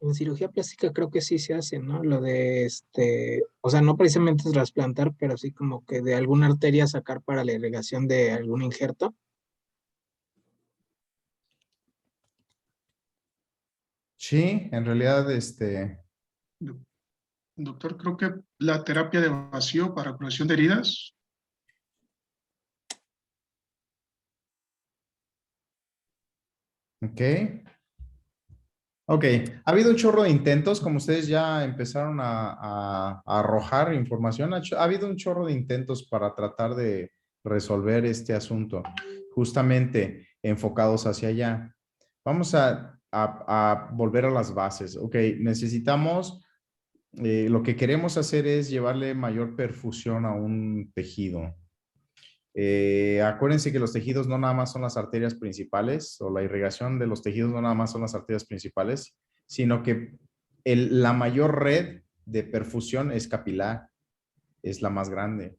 En cirugía plástica creo que sí se hace, ¿no? Lo de o sea, no precisamente trasplantar, pero sí como que de alguna arteria sacar para la irrigación de algún injerto. Sí, en realidad, Doctor, creo que la terapia de vacío para curación de heridas. ok. Ok, ha habido un chorro de intentos, como ustedes ya empezaron a arrojar información, ha habido un chorro de intentos para tratar de resolver este asunto, justamente enfocados hacia allá. Vamos a volver a las bases. Ok, necesitamos, lo que queremos hacer es llevarle mayor perfusión a un tejido. Acuérdense que los tejidos no nada más son las arterias principales, o la irrigación de los tejidos no nada más son las arterias principales, sino que la mayor red de perfusión es capilar, es la más grande.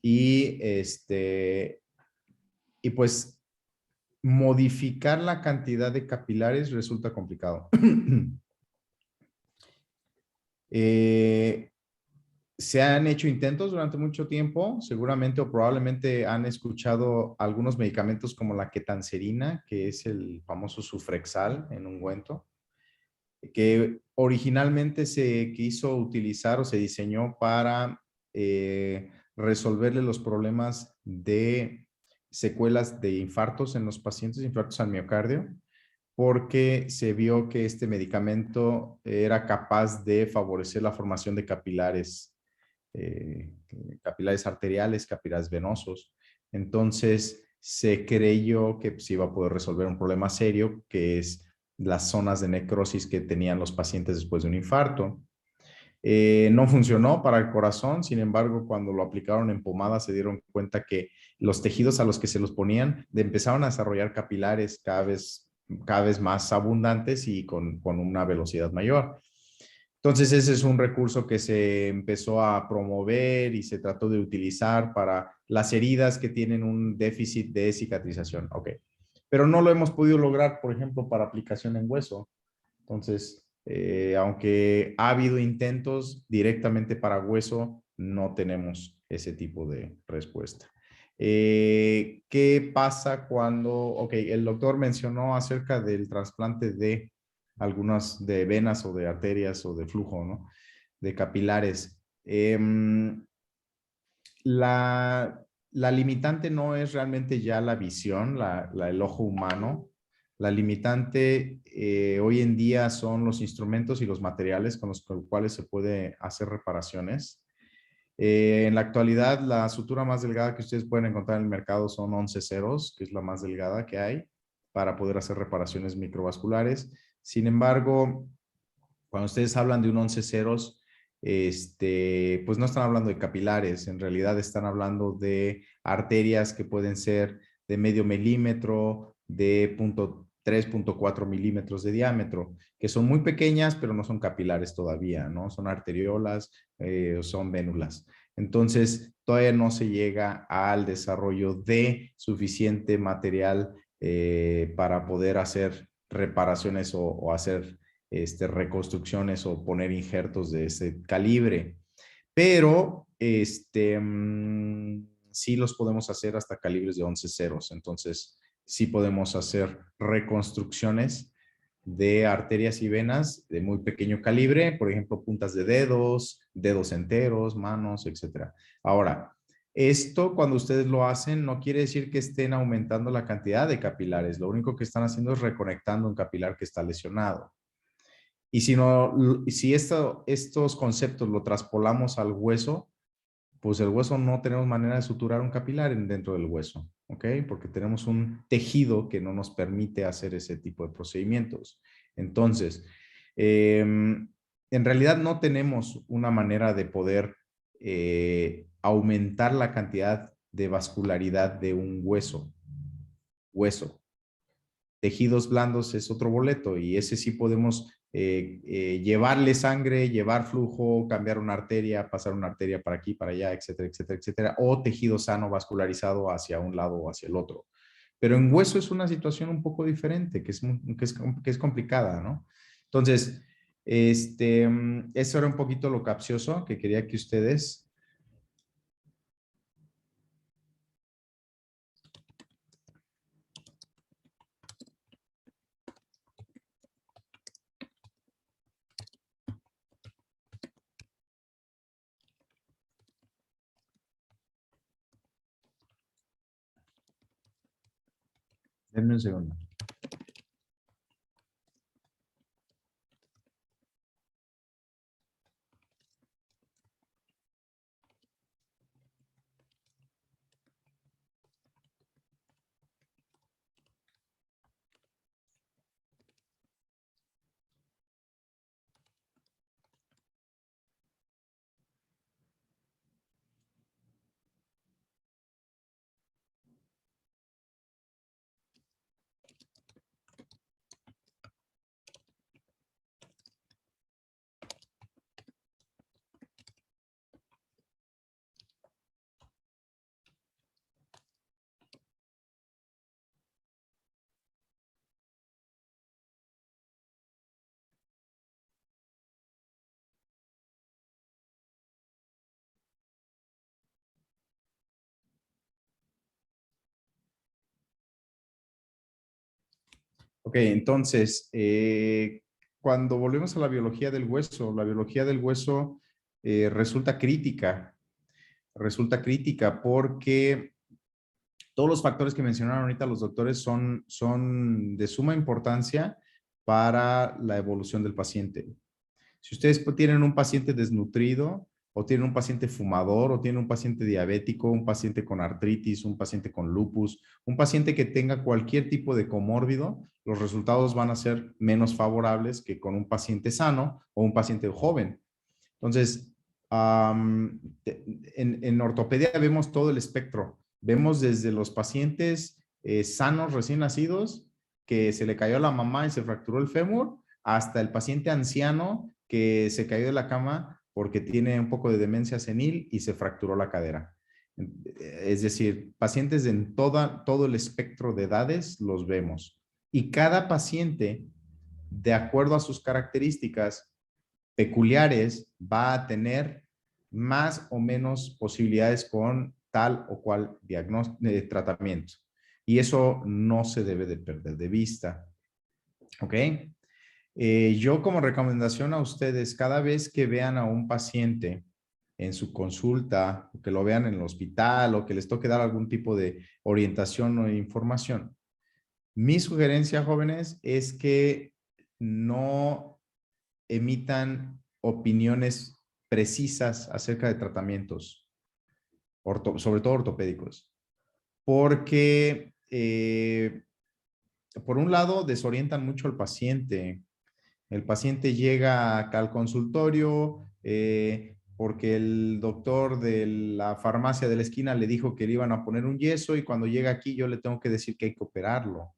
Y pues modificar la cantidad de capilares resulta complicado. Se han hecho intentos durante mucho tiempo, seguramente o probablemente han escuchado algunos medicamentos como la ketanserina, que es el famoso Sufrexal en ungüento, que originalmente se quiso utilizar o se diseñó para resolverle los problemas de secuelas de infartos en los pacientes, infartos al miocardio, porque se vio que este medicamento era capaz de favorecer la formación de capilares, capilares arteriales, capilares venosos. Entonces se creyó que se iba a poder resolver un problema serio, que es las zonas de necrosis que tenían los pacientes después de un infarto. No funcionó para el corazón, sin embargo, cuando lo aplicaron en pomada se dieron cuenta que los tejidos a los que se los ponían empezaron a desarrollar capilares cada vez más abundantes y con una velocidad mayor. Entonces ese es un recurso que se empezó a promover y se trató de utilizar para las heridas que tienen un déficit de cicatrización. Ok, pero no lo hemos podido lograr, por ejemplo, para aplicación en hueso. Entonces, aunque ha habido intentos directamente para hueso, no tenemos ese tipo de respuesta. ¿Qué pasa cuando, ok, el doctor mencionó acerca del trasplante de algunas de venas o de arterias o de flujo, ¿no? De capilares. La limitante no es realmente ya la visión, el ojo humano. La limitante hoy en día son los instrumentos y los materiales con los cuales se puede hacer reparaciones. En la actualidad, la sutura más delgada que ustedes pueden encontrar en el mercado son 11 ceros, que es la más delgada que hay para poder hacer reparaciones microvasculares. Sin embargo, cuando ustedes hablan de un 11 ceros, pues no están hablando de capilares, en realidad están hablando de arterias que pueden ser de medio milímetro, de 3.4 milímetros de diámetro, que son muy pequeñas, pero no son capilares todavía, ¿no? Son arteriolas, son vénulas. Entonces, todavía no se llega al desarrollo de suficiente material para poder hacer reparaciones o hacer reconstrucciones o poner injertos de ese calibre. Pero sí los podemos hacer hasta calibres de 11 ceros. Entonces, sí podemos hacer reconstrucciones de arterias y venas de muy pequeño calibre, por ejemplo, puntas de dedos, dedos enteros, manos, etc. Ahora, esto cuando ustedes lo hacen no quiere decir que estén aumentando la cantidad de capilares. Lo único que están haciendo es reconectando un capilar que está lesionado. Y si estos conceptos lo traspolamos al hueso, pues el hueso no tenemos manera de suturar un capilar dentro del hueso, ¿ok? Porque tenemos un tejido que no nos permite hacer ese tipo de procedimientos. Entonces, en realidad no tenemos una manera de poder aumentar la cantidad de vascularidad de un hueso. Tejidos blandos es otro boleto y ese sí podemos llevarle sangre, llevar flujo, cambiar una arteria, pasar una arteria para aquí, para allá, etcétera, etcétera, etcétera, o tejido sano vascularizado hacia un lado o hacia el otro. Pero en hueso es una situación un poco diferente, que es complicada, ¿no? Entonces, eso era un poquito lo capcioso que quería que ustedes... Denme un segundo. Ok, entonces, cuando volvemos a la biología del hueso resulta crítica porque todos los factores que mencionaron ahorita los doctores son de suma importancia para la evolución del paciente. Si ustedes tienen un paciente desnutrido, o tienen un paciente fumador, o tienen un paciente diabético, un paciente con artritis, un paciente con lupus, un paciente que tenga cualquier tipo de comórbido, los resultados van a ser menos favorables que con un paciente sano o un paciente joven. Entonces, en ortopedia vemos todo el espectro. Vemos desde los pacientes sanos recién nacidos, que se le cayó a la mamá y se fracturó el fémur, hasta el paciente anciano que se cayó de la cama porque tiene un poco de demencia senil y se fracturó la cadera. Es decir, pacientes en todo el espectro de edades los vemos. Y cada paciente, de acuerdo a sus características peculiares, va a tener más o menos posibilidades con tal o cual tratamiento. Y eso no se debe de perder de vista. ¿Ok? Yo como recomendación a ustedes, cada vez que vean a un paciente en su consulta, o que lo vean en el hospital, o que les toque dar algún tipo de orientación o información, mi sugerencia, jóvenes, es que no emitan opiniones precisas acerca de tratamientos, sobre todo ortopédicos, porque por un lado desorientan mucho al paciente. El paciente llega acá al consultorio porque el doctor de la farmacia de la esquina le dijo que le iban a poner un yeso y cuando llega aquí yo le tengo que decir que hay que operarlo.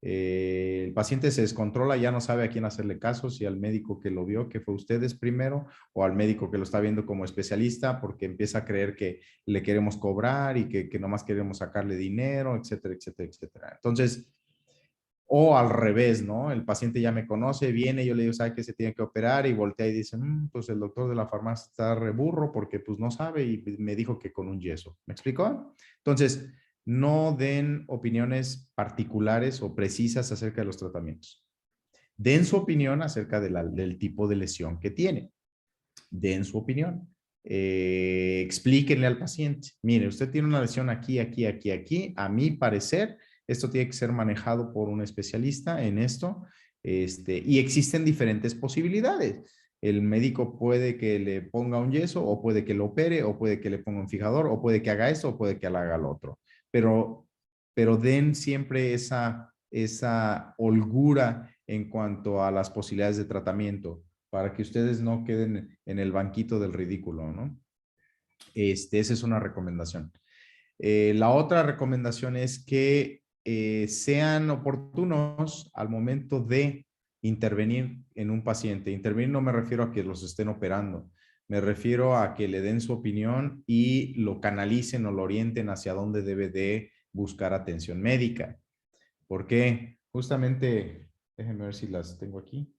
El paciente se descontrola, ya no sabe a quién hacerle caso, si al médico que lo vio, que fue ustedes primero, o al médico que lo está viendo como especialista, porque empieza a creer que le queremos cobrar y que nomás queremos sacarle dinero, etcétera, etcétera, etcétera. Entonces, o al revés, ¿no? El paciente ya me conoce, viene, yo le digo, ¿sabe que se tiene que operar? Y voltea y dice, pues el doctor de la farmacia está reburro porque pues no sabe y me dijo que con un yeso. ¿Me explicó? Entonces, no den opiniones particulares o precisas acerca de los tratamientos. Den su opinión acerca del tipo de lesión que tiene. Den su opinión. Explíquenle al paciente, mire, usted tiene una lesión aquí, aquí, aquí, aquí. A mi parecer, esto tiene que ser manejado por un especialista en esto. Y existen diferentes posibilidades. El médico puede que le ponga un yeso, o puede que lo opere, o puede que le ponga un fijador, o puede que haga esto, o puede que haga lo otro. Pero den siempre esa holgura en cuanto a las posibilidades de tratamiento, para que ustedes no queden en el banquito del ridículo, ¿no? Esa es una recomendación. La otra recomendación es que sean oportunos al momento de intervenir en un paciente. Intervenir no me refiero a que los estén operando, me refiero a que le den su opinión y lo canalicen o lo orienten hacia dónde debe de buscar atención médica. ¿Por qué? Justamente, déjenme ver si las tengo aquí.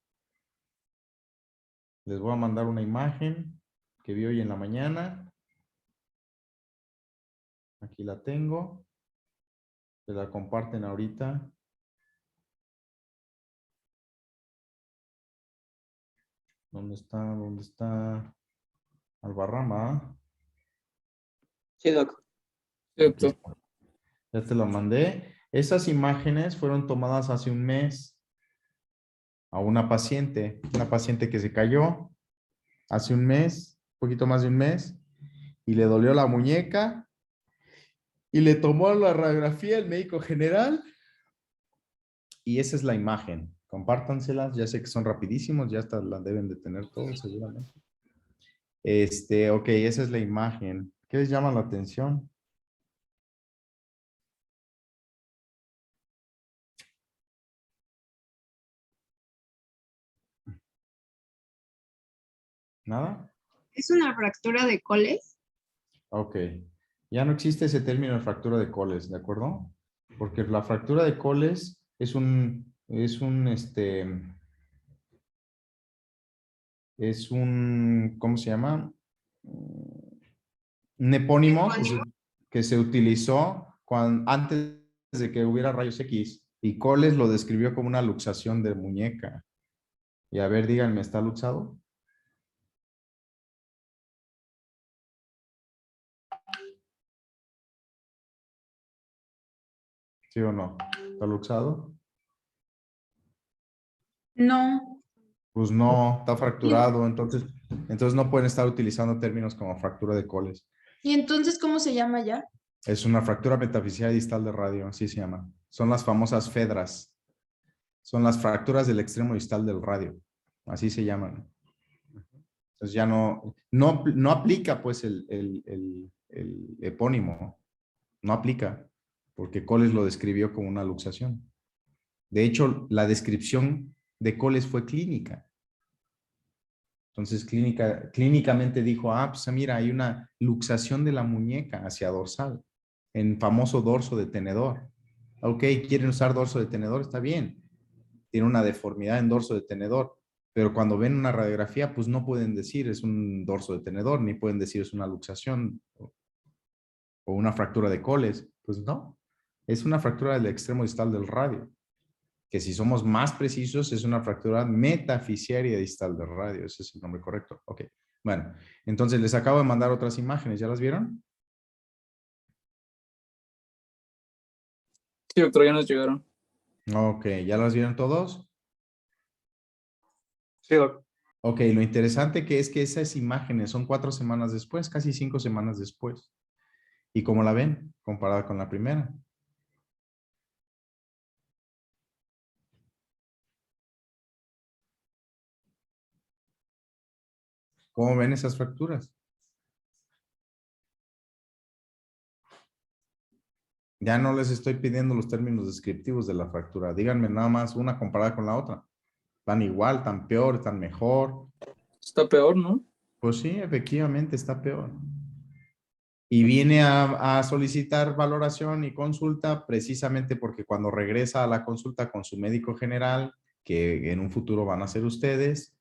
Les voy a mandar una imagen que vi hoy en la mañana. Aquí la tengo. Se la comparten ahorita. ¿Dónde está? ¿Dónde está? Albarrama. Sí, doc. Sí, doctor. Ya te lo mandé. Esas imágenes fueron tomadas hace un mes a una paciente que se cayó hace un mes, un poquito más de un mes, y le dolió la muñeca y le tomó la radiografía el médico general y esa es la imagen. Compártanselas, ya sé que son rapidísimos, ya hasta la deben de tener todos seguramente. Ok, esa es la imagen. ¿Qué les llama la atención? ¿Nada? ¿Es una fractura de coles? Ok. Ya no existe ese término de fractura de coles, ¿de acuerdo? Porque la fractura de coles es un ¿cómo se llama? Un epónimo que se utilizó antes de que hubiera rayos X. Y Coles lo describió como una luxación de muñeca. Y a ver, díganme, ¿está luxado? ¿Sí o no? ¿Está luxado? No. Pues no, está fracturado. Entonces no pueden estar utilizando términos como fractura de Coles. ¿Y entonces cómo se llama ya? Es una fractura metafisial distal de radio, así se llama. Son las famosas FEDRAS. Son las fracturas del extremo distal del radio. Así se llaman. Entonces ya no aplica pues el epónimo. No aplica porque Coles lo describió como una luxación. De hecho, la descripción de Coles fue clínica. Entonces, clínicamente dijo, pues mira, hay una luxación de la muñeca hacia dorsal, en famoso dorso de tenedor. Ok, quieren usar dorso de tenedor, está bien. Tiene una deformidad en dorso de tenedor, pero cuando ven una radiografía, pues no pueden decir es un dorso de tenedor, ni pueden decir es una luxación o una fractura de Coles. Pues no, es una fractura del extremo distal del radio, que si somos más precisos es una fractura metafisiaria distal del radio. Ese es el nombre correcto. Ok, bueno, entonces les acabo de mandar otras imágenes. ¿Ya las vieron? Sí, doctor, ya nos llegaron. Ok, ¿ya las vieron todos? Sí, doctor. Ok, lo interesante que es que esas imágenes son 4 semanas después, casi 5 semanas después. ¿Y cómo la ven comparada con la primera? ¿Cómo ven esas fracturas? Ya no les estoy pidiendo los términos descriptivos de la fractura. Díganme nada más una comparada con la otra. ¿Tan igual, tan peor, tan mejor? Está peor, ¿no? Pues sí, efectivamente está peor. Y viene a solicitar valoración y consulta precisamente porque cuando regresa a la consulta con su médico general, que en un futuro van a ser ustedes,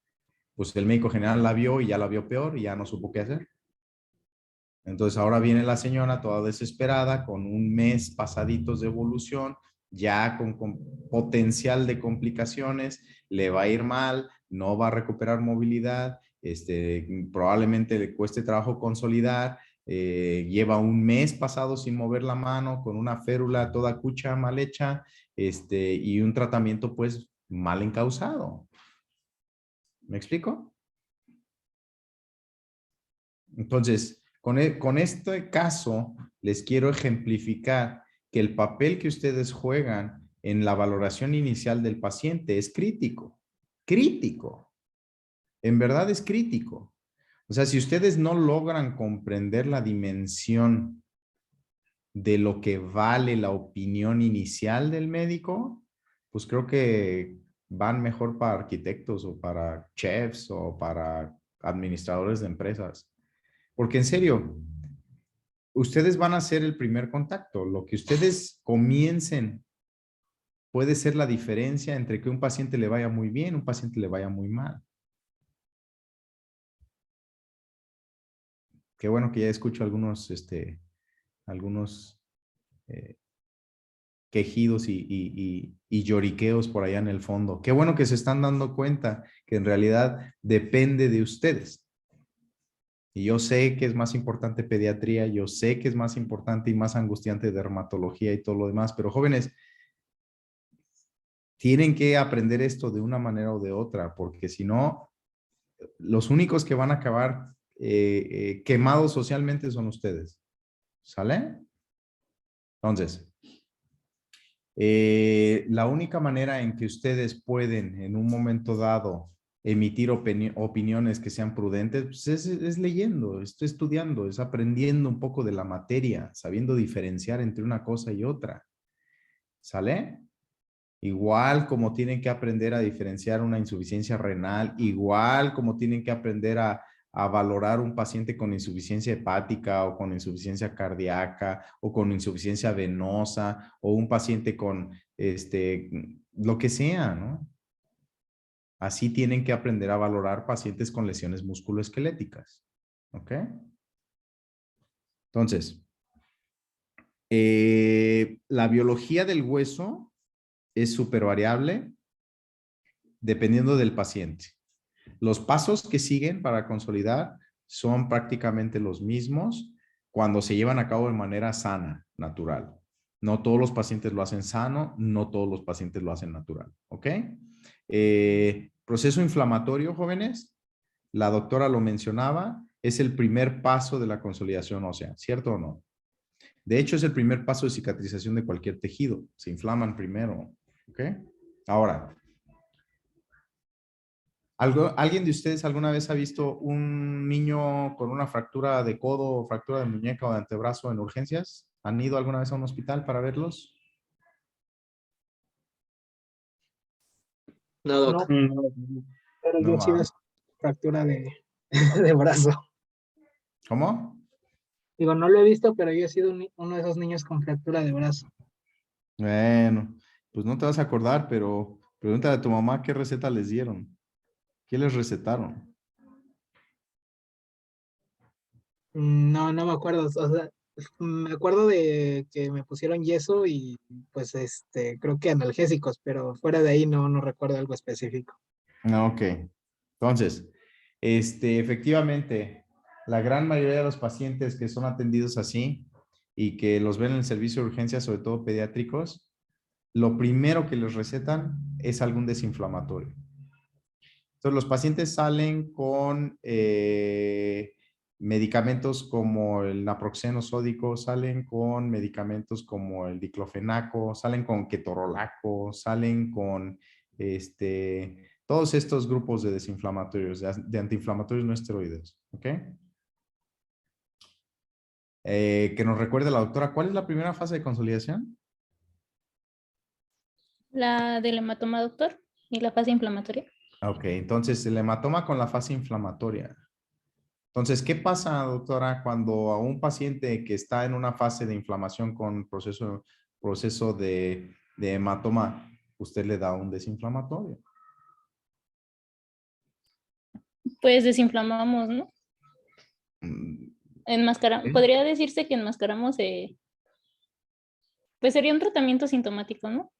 pues el médico general la vio y ya la vio peor y ya no supo qué hacer. Entonces ahora viene la señora toda desesperada con un mes pasaditos de evolución, ya con potencial de complicaciones, le va a ir mal, no va a recuperar movilidad, probablemente le cueste trabajo consolidar, lleva un mes pasado sin mover la mano, con una férula toda cucha, mal hecha, y un tratamiento pues mal encausado. ¿Me explico? Entonces, con este caso, les quiero ejemplificar que el papel que ustedes juegan en la valoración inicial del paciente es crítico. Crítico. En verdad es crítico. O sea, si ustedes no logran comprender la dimensión de lo que vale la opinión inicial del médico, pues creo que van mejor para arquitectos o para chefs o para administradores de empresas. Porque en serio, ustedes van a ser el primer contacto. Lo que ustedes comiencen puede ser la diferencia entre que un paciente le vaya muy bien, un paciente le vaya muy mal. Qué bueno que ya escucho algunos quejidos y lloriqueos por allá en el fondo. Qué bueno que se están dando cuenta que en realidad depende de ustedes. Y yo sé que es más importante pediatría, yo sé que es más importante y más angustiante dermatología y todo lo demás, pero jóvenes, tienen que aprender esto de una manera o de otra, porque si no, los únicos que van a acabar quemados socialmente son ustedes. ¿Sale? Entonces, la única manera en que ustedes pueden en un momento dado emitir opiniones que sean prudentes, pues es leyendo, es estudiando, es aprendiendo un poco de la materia, sabiendo diferenciar entre una cosa y otra. ¿Sale? Igual como tienen que aprender a diferenciar una insuficiencia renal, igual como tienen que aprender a valorar un paciente con insuficiencia hepática o con insuficiencia cardíaca o con insuficiencia venosa o un paciente con lo que sea, ¿no? Así tienen que aprender a valorar pacientes con lesiones musculoesqueléticas. ¿Ok? Entonces, la biología del hueso es súper variable dependiendo del paciente. Los pasos que siguen para consolidar son prácticamente los mismos cuando se llevan a cabo de manera sana, natural. No todos los pacientes lo hacen sano, no todos los pacientes lo hacen natural. ¿Ok? Proceso inflamatorio, jóvenes. La doctora lo mencionaba, es el primer paso de la consolidación ósea, ¿cierto o no? De hecho, es el primer paso de cicatrización de cualquier tejido. Se inflaman primero. ¿Ok? Ahora, ¿alguien de ustedes alguna vez ha visto un niño con una fractura de codo, fractura de muñeca o de antebrazo en urgencias? ¿Han ido alguna vez a un hospital para verlos? No, doc. No, pero No yo sí va. veo fractura de, de brazo. ¿Cómo? Digo, no lo he visto, pero yo he sido uno de esos niños con fractura de brazo. Bueno, pues no te vas a acordar, pero pregúntale a tu mamá qué receta les dieron. ¿Qué les recetaron? No, no me acuerdo. O sea, me acuerdo de que me pusieron yeso y pues creo que analgésicos, pero fuera de ahí no recuerdo algo específico. Ok. Entonces, efectivamente, la gran mayoría de los pacientes que son atendidos así y que los ven en el servicio de urgencia, sobre todo pediátricos, lo primero que les recetan es algún desinflamatorio. Entonces, los pacientes salen con medicamentos como el naproxeno sódico, salen con medicamentos como el diclofenaco, salen con ketorolaco, salen con todos estos grupos de desinflamatorios, de antiinflamatorios no esteroides. ¿Ok? Que nos recuerde la doctora, ¿cuál es la primera fase de consolidación? La del hematoma, doctor, y la fase inflamatoria. Ok, entonces el hematoma con la fase inflamatoria. Entonces, ¿qué pasa, doctora, cuando a un paciente que está en una fase de inflamación con proceso de hematoma, usted le da un desinflamatorio? Pues desinflamamos, ¿no? ¿Sí? Podría decirse que enmascaramos, pues sería un tratamiento sintomático, ¿no?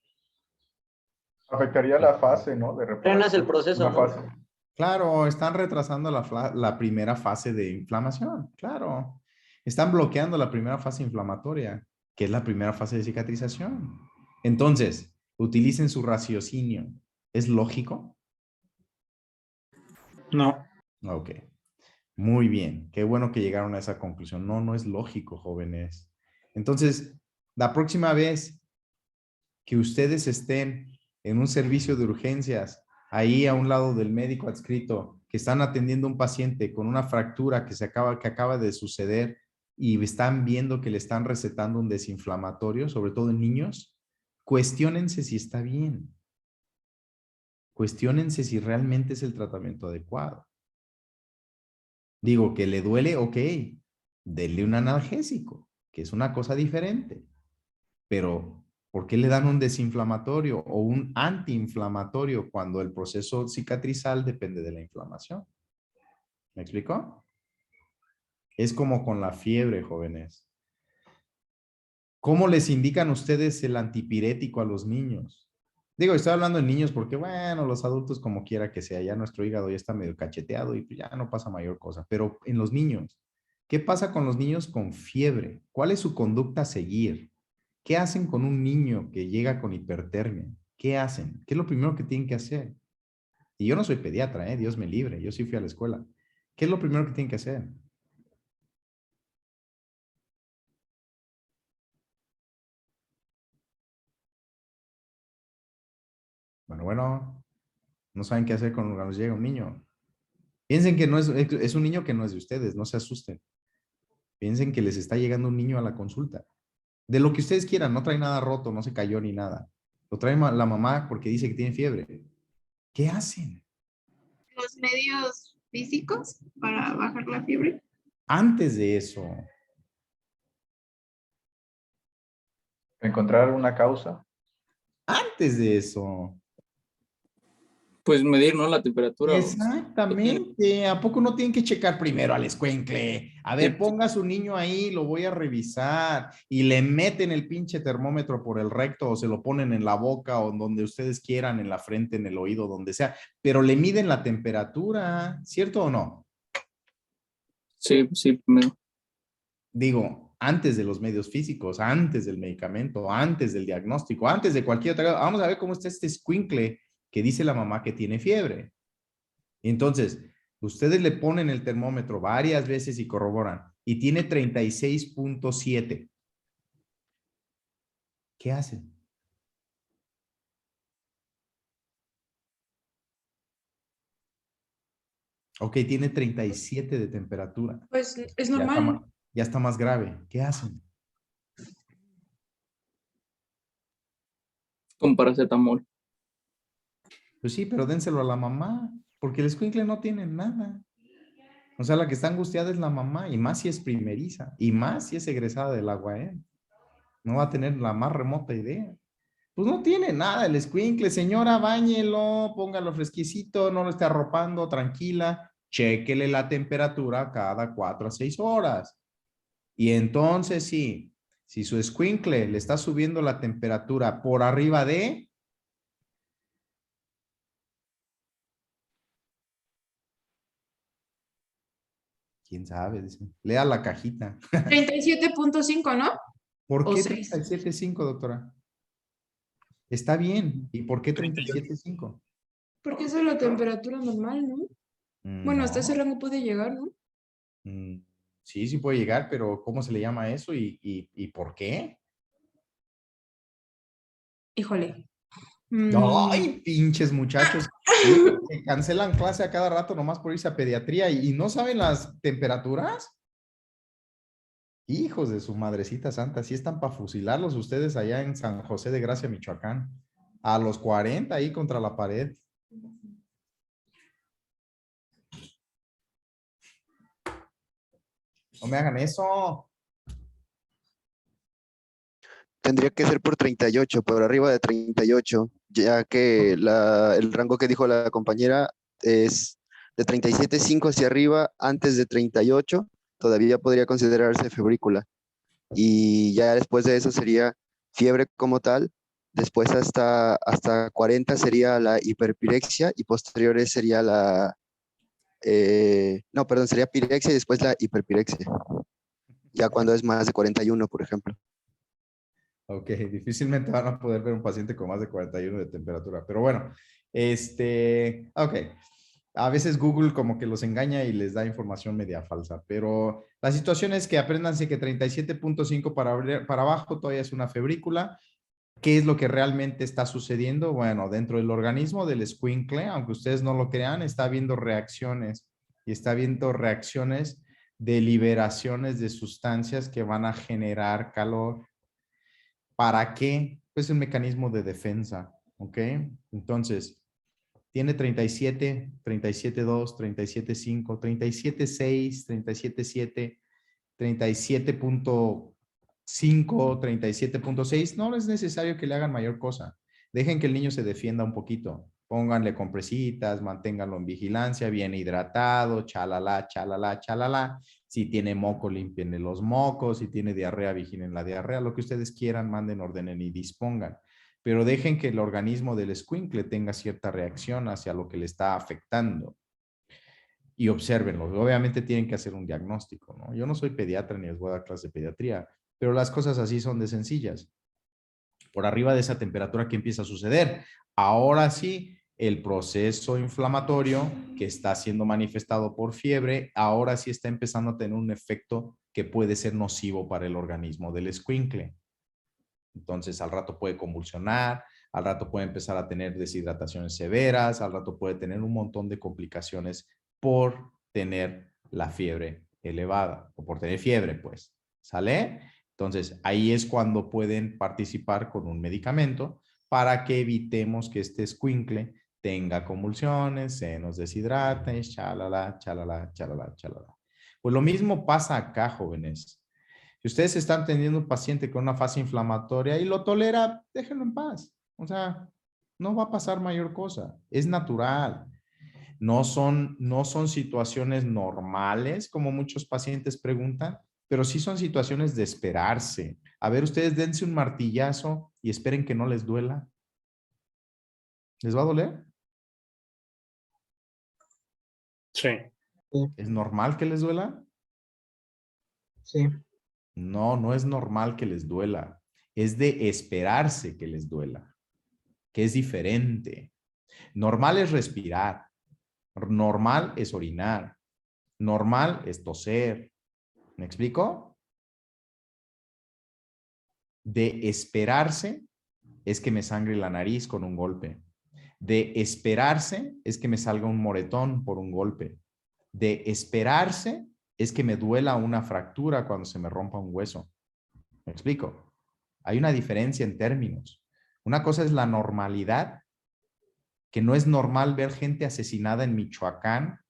Afectaría la fase, ¿no? De Frenas el proceso, una ¿no? fase. Claro, están retrasando la primera fase de inflamación, claro. Están bloqueando la primera fase inflamatoria, que es la primera fase de cicatrización. Entonces, utilicen su raciocinio. ¿Es lógico? No. Ok. Muy bien, qué bueno que llegaron a esa conclusión. No, no es lógico, jóvenes. Entonces, la próxima vez que ustedes estén en un servicio de urgencias, ahí a un lado del médico adscrito, que están atendiendo a un paciente con una fractura que acaba de suceder y están viendo que le están recetando un desinflamatorio, sobre todo en niños, cuestiónense si está bien. Cuestiónense si realmente es el tratamiento adecuado. Digo, que le duele, ok, denle un analgésico, que es una cosa diferente. Pero, ¿por qué le dan un desinflamatorio o un antiinflamatorio cuando el proceso cicatrizal depende de la inflamación? ¿Me explicó? Es como con la fiebre, jóvenes. ¿Cómo les indican ustedes el antipirético a los niños? Digo, estoy hablando de niños porque, bueno, los adultos como quiera que sea, ya nuestro hígado ya está medio cacheteado y pues ya no pasa mayor cosa. Pero en los niños, ¿qué pasa con los niños con fiebre? ¿Cuál es su conducta a seguir? ¿Qué hacen con un niño que llega con hipertermia? ¿Qué hacen? ¿Qué es lo primero que tienen que hacer? Y yo no soy pediatra, Dios me libre, yo sí fui a la escuela. ¿Qué es lo primero que tienen que hacer? Bueno, no saben qué hacer cuando nos llega un niño. Piensen que no es un niño que no es de ustedes, no se asusten. Piensen que les está llegando un niño a la consulta. De lo que ustedes quieran, no trae nada roto, no se cayó ni nada. Lo trae la mamá porque dice que tiene fiebre. ¿Qué hacen? Los medios físicos para bajar la fiebre. Antes de eso, Encontrar una causa. antes de eso. Pues medir, ¿no? La temperatura. Exactamente. ¿A poco no tienen que checar primero al escuincle? A ver, Sí. ponga a su niño ahí, lo voy a revisar. Y le meten el pinche termómetro por el recto o se lo ponen en la boca o donde ustedes quieran, en la frente, en el oído, donde sea. Pero le miden la temperatura, ¿cierto o no? Sí, sí, primero. Digo, antes de los medios físicos, antes del medicamento, antes del diagnóstico, antes de cualquier otra cosa. Vamos a ver cómo está este escuincle que dice la mamá que tiene fiebre. Entonces, ustedes le ponen el termómetro varias veces y corroboran y tiene 36.7. ¿Qué hacen? Ok, tiene 37 de temperatura. Pues es Ya está, normal. ya está más grave. ¿Qué hacen? Con paracetamol. Pues sí, pero dénselo a la mamá, porque el escuincle no tiene nada. O sea, la que está angustiada es la mamá, y más si es primeriza, y más si es egresada del agua, ¿eh? No va a tener la más remota idea. Pues no tiene nada el escuincle, señora, báñelo, póngalo fresquecito, no lo esté arropando, tranquila, chéquele la temperatura cada 4 a 6 horas. Y entonces sí, si su escuincle le está subiendo la temperatura por arriba de... ¿Quién sabe? Dice. Lea la cajita. 37.5, ¿no? ¿Por O qué 6. 37.5, doctora? Está bien. ¿Y por qué 37.5? Porque esa es la temperatura normal, ¿no? Bueno, hasta ese No. rango puede llegar, ¿no? Sí, sí puede llegar, pero ¿cómo se le llama eso y por qué? Híjole. Ay, pinches muchachos. Y eso que cancelan clase a cada rato nomás por irse a pediatría y no saben las temperaturas. Hijos de su madrecita santa, sí están para fusilarlos ustedes allá en San José de Gracia, Michoacán. A los 40 ahí contra la pared. No me hagan eso. Tendría que ser por 38, por arriba de 38, ya que el rango que dijo la compañera es de 37.5 hacia arriba, antes de 38, todavía podría considerarse febrícula. Y ya después de eso sería fiebre como tal, después hasta 40 sería la hiperpirexia y posteriores sería sería pirexia y después la hiperpirexia, ya cuando es más de 41, por ejemplo. Ok, difícilmente van a poder ver un paciente con más de 41 de temperatura, pero bueno, ok. A veces Google como que los engaña y les da información media falsa, pero la situación es que apréndanse que 37.5 para abajo todavía es una febrícula. ¿Qué es lo que realmente está sucediendo? Bueno, dentro del organismo del escuincle, aunque ustedes no lo crean, está habiendo reacciones y está habiendo reacciones de liberaciones de sustancias que van a generar calor. ¿Para qué? Pues un mecanismo de defensa, ¿ok? Entonces, tiene 37, 37.2, 37.5, 37.6, 37.7, 37.5, 37.6. No es necesario que le hagan mayor cosa. Dejen que el niño se defienda un poquito. Pónganle compresitas, manténganlo en vigilancia, bien hidratado, chalala, chalala, chalala. Si tiene moco, límpienle los mocos. Si tiene diarrea, vigilen la diarrea. Lo que ustedes quieran, manden, ordenen y dispongan. Pero dejen que el organismo del escuincle tenga cierta reacción hacia lo que le está afectando. Y obsérvenlo. Obviamente tienen que hacer un diagnóstico, ¿no? Yo no soy pediatra ni les voy a dar clase de pediatría, pero las cosas así son de sencillas. Por arriba de esa temperatura, ¿qué empieza a suceder? Ahora sí, el proceso inflamatorio que está siendo manifestado por fiebre, ahora sí está empezando a tener un efecto que puede ser nocivo para el organismo del escuincle. Entonces, al rato puede convulsionar, al rato puede empezar a tener deshidrataciones severas, al rato puede tener un montón de complicaciones por tener la fiebre elevada o por tener fiebre, pues. ¿Sale? Entonces, ahí es cuando pueden participar con un medicamento para que evitemos que este escuincle tenga convulsiones, se nos deshidrate, chalala, chalala, chalala, chalala. Pues lo mismo pasa acá, jóvenes. Si ustedes están teniendo un paciente con una fase inflamatoria y lo tolera, déjenlo en paz. O sea, no va a pasar mayor cosa. Es natural. No son situaciones normales, como muchos pacientes preguntan, pero sí son situaciones de esperarse. A ver, ustedes dense un martillazo y esperen que no les duela. ¿Les va a doler? Sí. ¿Es normal que les duela? Sí. No, no es normal que les duela. Es de esperarse que les duela, que es diferente. Normal es respirar. Normal es orinar. Normal es toser. ¿Me explico? De esperarse es que me sangre la nariz con un golpe. De esperarse es que me salga un moretón por un golpe. De esperarse es que me duela una fractura cuando se me rompa un hueso. ¿Me explico? Hay una diferencia en términos. Una cosa es la normalidad, que no es normal ver gente asesinada en Michoacán.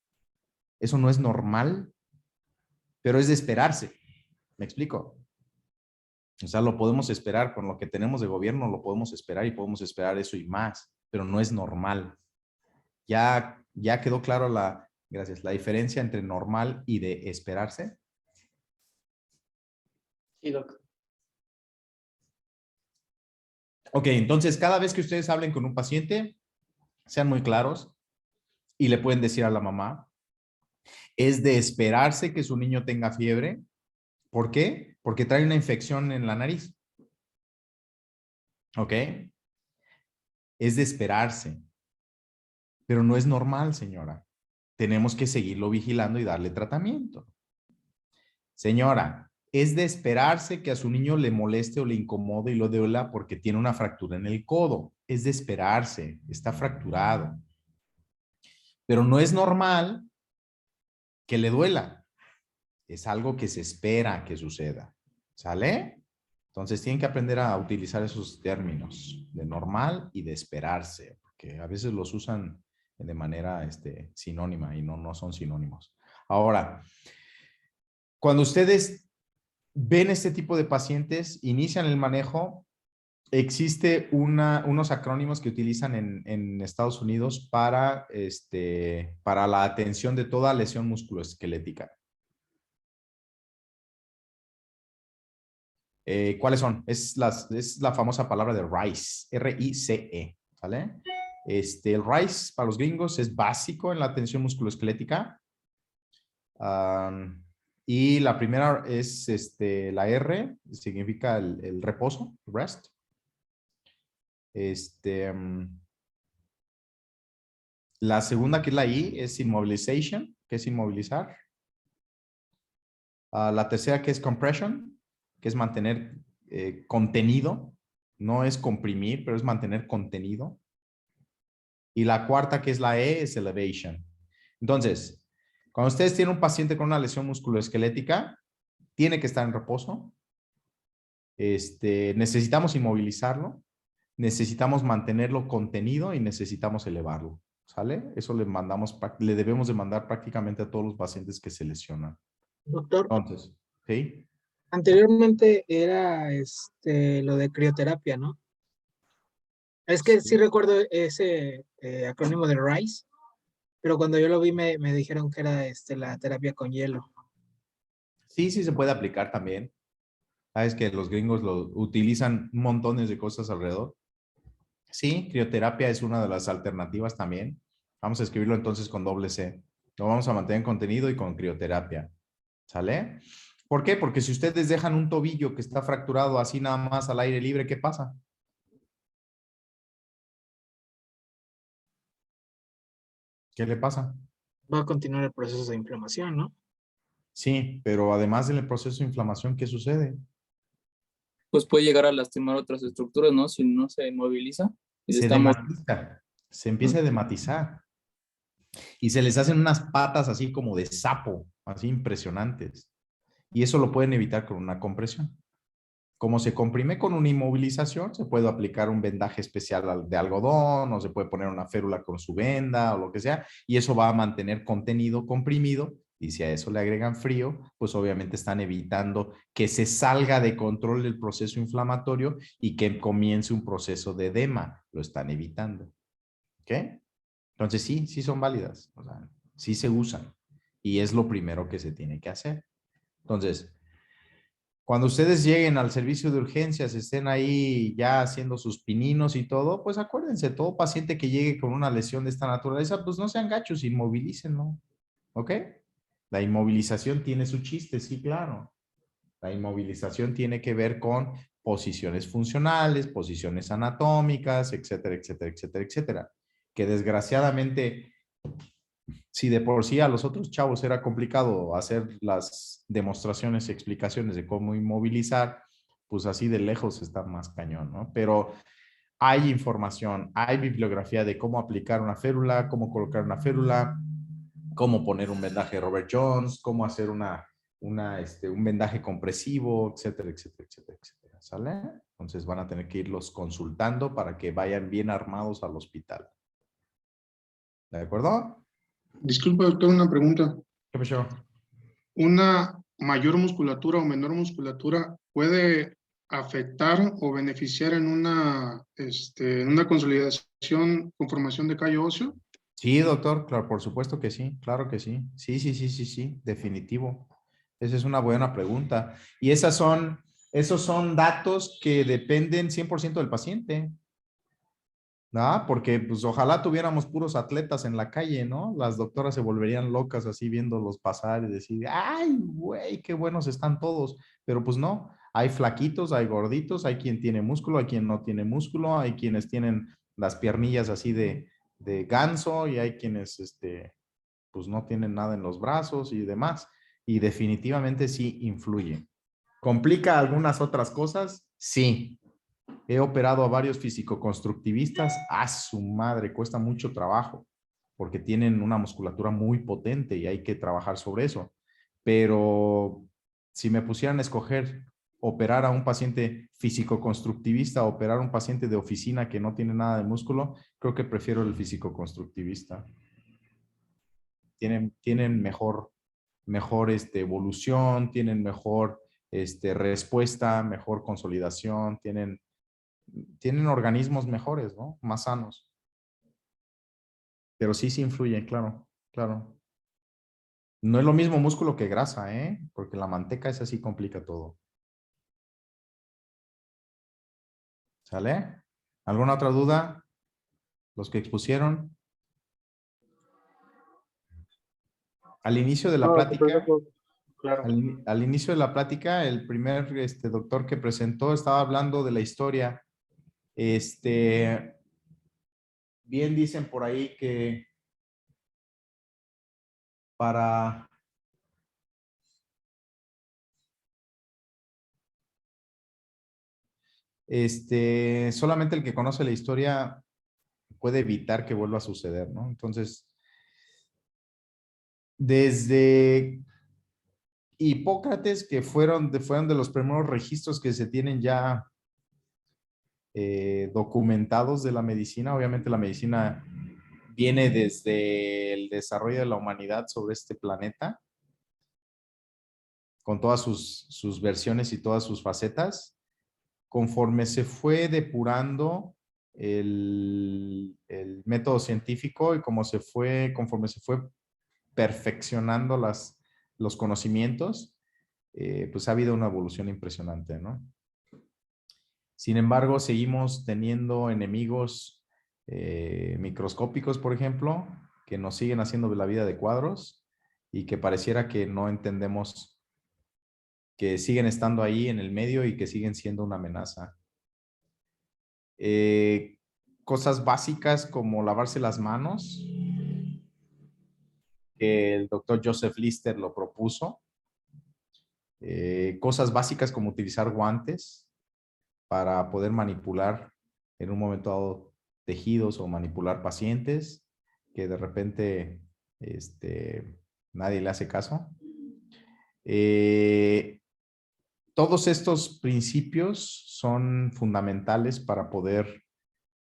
Eso no es normal, pero es de esperarse. ¿Me explico? O sea, lo podemos esperar con lo que tenemos de gobierno, lo podemos esperar y podemos esperar eso y más, pero no es normal. Ya quedó claro la diferencia entre normal y de esperarse. Sí, doc. Ok, entonces cada vez que ustedes hablen con un paciente, sean muy claros y le pueden decir a la mamá, es de esperarse que su niño tenga fiebre. ¿Por qué? Porque trae una infección en la nariz. ¿Ok? Es de esperarse. Pero no es normal, señora. Tenemos que seguirlo vigilando y darle tratamiento. Señora, es de esperarse que a su niño le moleste o le incomode y lo duela porque tiene una fractura en el codo. Es de esperarse. Está fracturado. Pero no es normal que le duela. Es algo que se espera que suceda. ¿Sale? Entonces tienen que aprender a utilizar esos términos de normal y de esperarse, porque a veces los usan de manera sinónima y no son sinónimos. Ahora, cuando ustedes ven este tipo de pacientes, inician el manejo, existe unos acrónimos que utilizan en Estados Unidos para la atención de toda lesión musculoesquelética. ¿Cuáles son? Es la famosa palabra de RICE, R-I-C-E, ¿vale? El RICE para los gringos es básico en la atención musculoesquelética. Y la primera es la R, significa el reposo, rest. La segunda, que es la I, es immobilization, que es inmovilizar. La tercera, que es compression, que es mantener contenido. No es comprimir, pero es mantener contenido. Y la cuarta, que es la E, es elevation. Entonces, cuando ustedes tienen un paciente con una lesión musculoesquelética, tiene que estar en reposo. Necesitamos inmovilizarlo, necesitamos mantenerlo contenido y necesitamos elevarlo. ¿Sale? Eso le debemos de mandar prácticamente a todos los pacientes que se lesionan. Doctor, Entonces, ¿sí? anteriormente era lo de crioterapia, ¿no? Es que sí recuerdo ese acrónimo de RICE, pero cuando yo lo vi me dijeron que era la terapia con hielo. Sí, sí se puede aplicar también. Sabes que los gringos lo utilizan montones de cosas alrededor. Sí, crioterapia es una de las alternativas también. Vamos a escribirlo entonces con doble C. Lo vamos a mantener en contenido y con crioterapia. ¿Sale? ¿Por qué? Porque si ustedes dejan un tobillo que está fracturado así nada más al aire libre, ¿qué pasa? ¿Qué le pasa? Va a continuar el proceso de inflamación, ¿no? Sí, pero además del proceso de inflamación, ¿qué sucede? Pues puede llegar a lastimar otras estructuras, ¿no? Si no se moviliza. Y Se estamos... dematiza, se empieza a dematizar. Y se les hacen unas patas así como de sapo, así impresionantes. Y eso lo pueden evitar con una compresión. Como se comprime con una inmovilización, se puede aplicar un vendaje especial de algodón o se puede poner una férula con su venda o lo que sea, y eso va a mantener contenido comprimido. Y si a eso le agregan frío, pues obviamente están evitando que se salga de control el proceso inflamatorio y que comience un proceso de edema. Lo están evitando. ¿Ok? Entonces sí, sí son válidas. O sea, sí se usan. Y es lo primero que se tiene que hacer. Entonces, cuando ustedes lleguen al servicio de urgencias, estén ahí ya haciendo sus pininos y todo, pues acuérdense, todo paciente que llegue con una lesión de esta naturaleza, pues no sean gachos, inmovilícenlo. ¿Ok? La inmovilización tiene su chiste, sí, claro. La inmovilización tiene que ver con posiciones funcionales, posiciones anatómicas, etcétera, etcétera, etcétera, etcétera. Que desgraciadamente, si de por sí a los otros chavos era complicado hacer las demostraciones y explicaciones de cómo inmovilizar, pues así de lejos está más cañón, ¿no? Pero hay información, hay bibliografía de cómo aplicar una férula, cómo colocar una férula, cómo poner un vendaje Robert Jones, cómo hacer un vendaje compresivo, etcétera, etcétera, etcétera, etcétera. ¿Sale? Entonces van a tener que irlos consultando para que vayan bien armados al hospital. ¿De acuerdo? Disculpa, doctor, una pregunta. ¿Qué pasó? ¿Una mayor musculatura o menor musculatura puede afectar o beneficiar en una consolidación con formación de callo óseo? Sí, doctor, claro, por supuesto que sí, claro que sí. Sí, sí, sí, sí, sí, definitivo. Esa es una buena pregunta. Y esos son datos que dependen 100% del paciente. ¿No? Porque pues ojalá tuviéramos puros atletas en la calle, ¿no? Las doctoras se volverían locas así viéndolos pasar y decir, ay, güey, qué buenos están todos. Pero pues no, hay flaquitos, hay gorditos, hay quien tiene músculo, hay quien no tiene músculo, hay quienes tienen las piernillas así de ganso y hay quienes, pues no tienen nada en los brazos y demás. Y definitivamente sí influye. ¿Complica algunas otras cosas? Sí. He operado a varios físico-constructivistas. A su madre, cuesta mucho trabajo porque tienen una musculatura muy potente y hay que trabajar sobre eso. Pero si me pusieran a escoger operar a un paciente físico-constructivista, operar a un paciente de oficina que no tiene nada de músculo, creo que prefiero el físico-constructivista. Tienen mejor evolución, tienen mejor respuesta, mejor consolidación, tienen organismos mejores, ¿no? Más sanos. Pero sí, sí influye, claro, claro. No es lo mismo músculo que grasa, ¿eh? Porque la manteca esa sí complica todo. ¿Sale? ¿Alguna otra duda? ¿Los que expusieron? Al inicio de la plática, Claro. al inicio de la plática, el primer doctor que presentó estaba hablando de la historia. Bien dicen por ahí que para solamente el que conoce la historia puede evitar que vuelva a suceder, ¿no? Entonces, desde Hipócrates, que fueron de los primeros registros que se tienen ya documentados de la medicina. Obviamente la medicina viene desde el desarrollo de la humanidad sobre este planeta, con todas sus versiones y todas sus facetas. Conforme se fue depurando el método científico y conforme se fue perfeccionando los conocimientos, pues ha habido una evolución impresionante, ¿no? Sin embargo, seguimos teniendo enemigos microscópicos, por ejemplo, que nos siguen haciendo la vida de cuadros y que pareciera que no entendemos que siguen estando ahí en el medio y que siguen siendo una amenaza. Cosas básicas como lavarse las manos, que el doctor Joseph Lister lo propuso. Cosas básicas como utilizar guantes para poder manipular en un momento dado tejidos o manipular pacientes que de repente nadie le hace caso. Todos estos principios son fundamentales para poder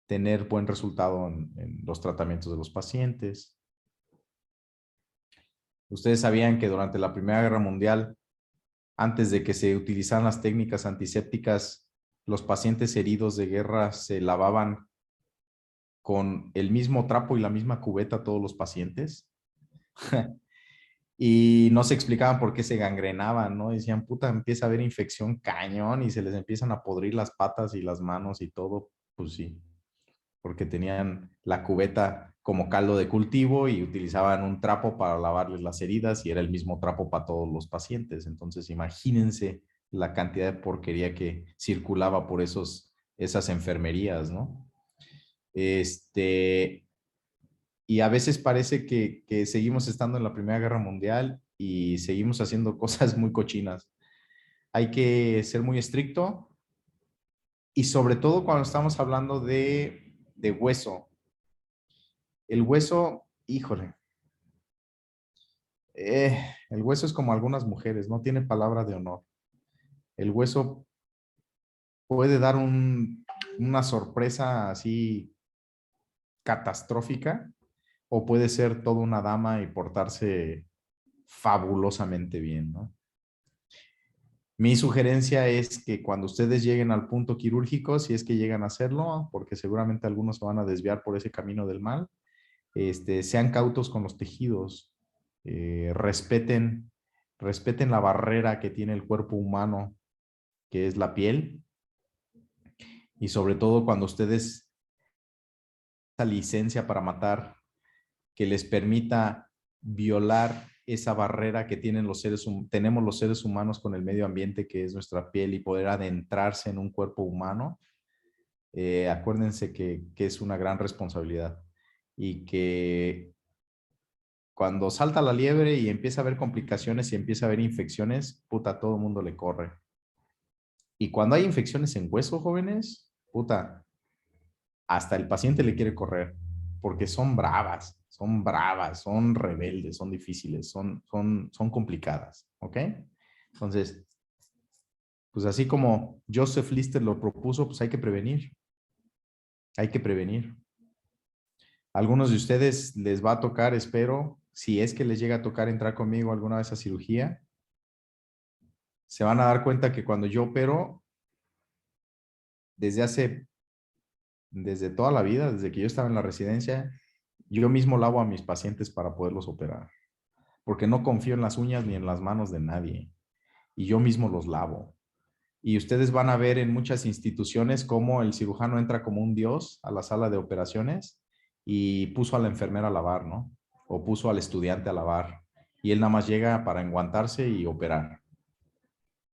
tener buen resultado en los tratamientos de los pacientes. Ustedes sabían que durante la Primera Guerra Mundial, antes de que se utilizaran las técnicas antisépticas, los pacientes heridos de guerra se lavaban con el mismo trapo y la misma cubeta todos los pacientes. Y no se explicaban por qué se gangrenaban, ¿no? Decían, puta, empieza a haber infección cañón y se les empiezan a podrir las patas y las manos y todo. Pues sí, porque tenían la cubeta como caldo de cultivo y utilizaban un trapo para lavarles las heridas y era el mismo trapo para todos los pacientes. Entonces, imagínense la cantidad de porquería que circulaba por esas enfermerías, ¿no? Y a veces parece que seguimos estando en la Primera Guerra Mundial y seguimos haciendo cosas muy cochinas. Hay que ser muy estricto y sobre todo cuando estamos hablando de hueso. El hueso, híjole, el hueso es como algunas mujeres, no tiene palabra de honor. El hueso puede dar una sorpresa así catastrófica o puede ser toda una dama y portarse fabulosamente bien, ¿no? Mi sugerencia es que cuando ustedes lleguen al punto quirúrgico, si es que llegan a hacerlo, porque seguramente algunos se van a desviar por ese camino del mal, sean cautos con los tejidos, respeten la barrera que tiene el cuerpo humano, que es la piel, y sobre todo cuando ustedes esa licencia para matar que les permita violar esa barrera que tenemos los seres humanos con el medio ambiente, que es nuestra piel, y poder adentrarse en un cuerpo humano, acuérdense que es una gran responsabilidad y que cuando salta la liebre y empieza a haber complicaciones y empieza a haber infecciones, puta, todo el mundo le corre. Y cuando hay infecciones en hueso, jóvenes, puta, hasta el paciente le quiere correr, porque son bravas, son rebeldes, son difíciles, son complicadas, ¿ok? Entonces, pues así como Joseph Lister lo propuso, pues hay que prevenir. Hay que prevenir. Algunos de ustedes les va a tocar, espero, si es que les llega a tocar entrar conmigo alguna vez a cirugía, se van a dar cuenta que cuando yo opero, desde toda la vida, desde que yo estaba en la residencia, yo mismo lavo a mis pacientes para poderlos operar, porque no confío en las uñas ni en las manos de nadie, y yo mismo los lavo. Y ustedes van a ver en muchas instituciones cómo el cirujano entra como un dios a la sala de operaciones y puso a la enfermera a lavar, ¿no? O puso al estudiante a lavar, y él nada más llega para enguantarse y operar.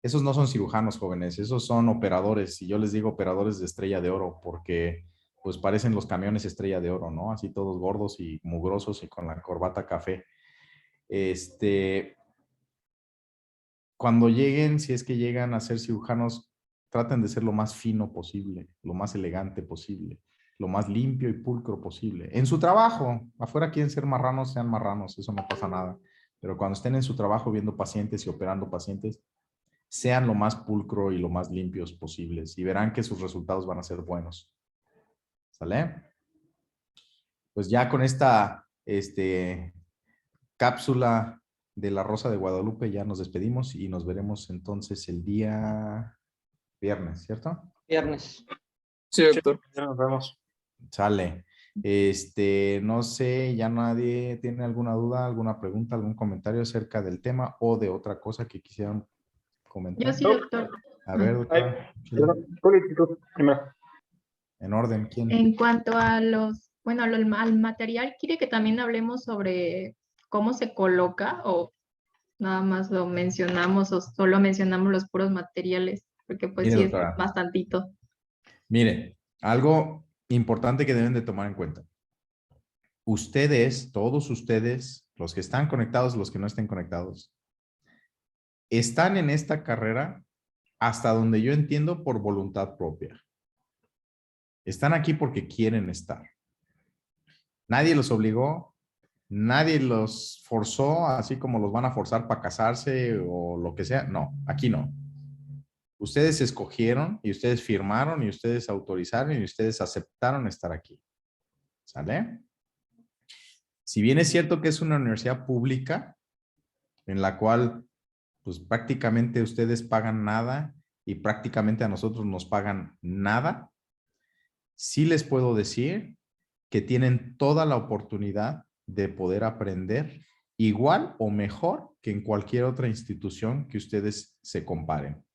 Esos no son cirujanos, jóvenes, esos son operadores, y yo les digo operadores de estrella de oro, porque pues parecen los camiones estrella de oro, ¿no? Así todos gordos y mugrosos y con la corbata café. Cuando lleguen, si es que llegan a ser cirujanos, traten de ser lo más fino posible, lo más elegante posible, lo más limpio y pulcro posible. En su trabajo, afuera quieren ser marranos, sean marranos, eso no pasa nada. Pero cuando estén en su trabajo viendo pacientes y operando pacientes, sean lo más pulcro y lo más limpios posibles y verán que sus resultados van a ser buenos. ¿Sale? Pues ya con esta cápsula de la Rosa de Guadalupe ya nos despedimos y nos veremos entonces el día viernes, ¿cierto? Viernes. Sí, doctor. Ya nos vemos. Sale. No sé, ya nadie tiene alguna duda, alguna pregunta, algún comentario acerca del tema o de otra cosa que quisieran comentar. Yo sí, doctor. A ver, doctora. Primero. En orden, ¿quién? En cuanto a los, bueno, al material, ¿quiere que también hablemos sobre cómo se coloca o nada más lo mencionamos o solo mencionamos los puros materiales? Porque pues Mire, sí es doctora. bastantito. Mire, algo importante que deben de tomar en cuenta. Ustedes, todos ustedes, los que están conectados, los que no estén conectados, están en esta carrera hasta donde yo entiendo por voluntad propia. Están aquí porque quieren estar. Nadie los obligó, nadie los forzó, así como los van a forzar para casarse o lo que sea. No, aquí no. Ustedes escogieron y ustedes firmaron y ustedes autorizaron y ustedes aceptaron estar aquí. ¿Sale? Si bien es cierto que es una universidad pública en la cual pues prácticamente ustedes pagan nada y prácticamente a nosotros nos pagan nada, sí les puedo decir que tienen toda la oportunidad de poder aprender igual o mejor que en cualquier otra institución que ustedes se comparen.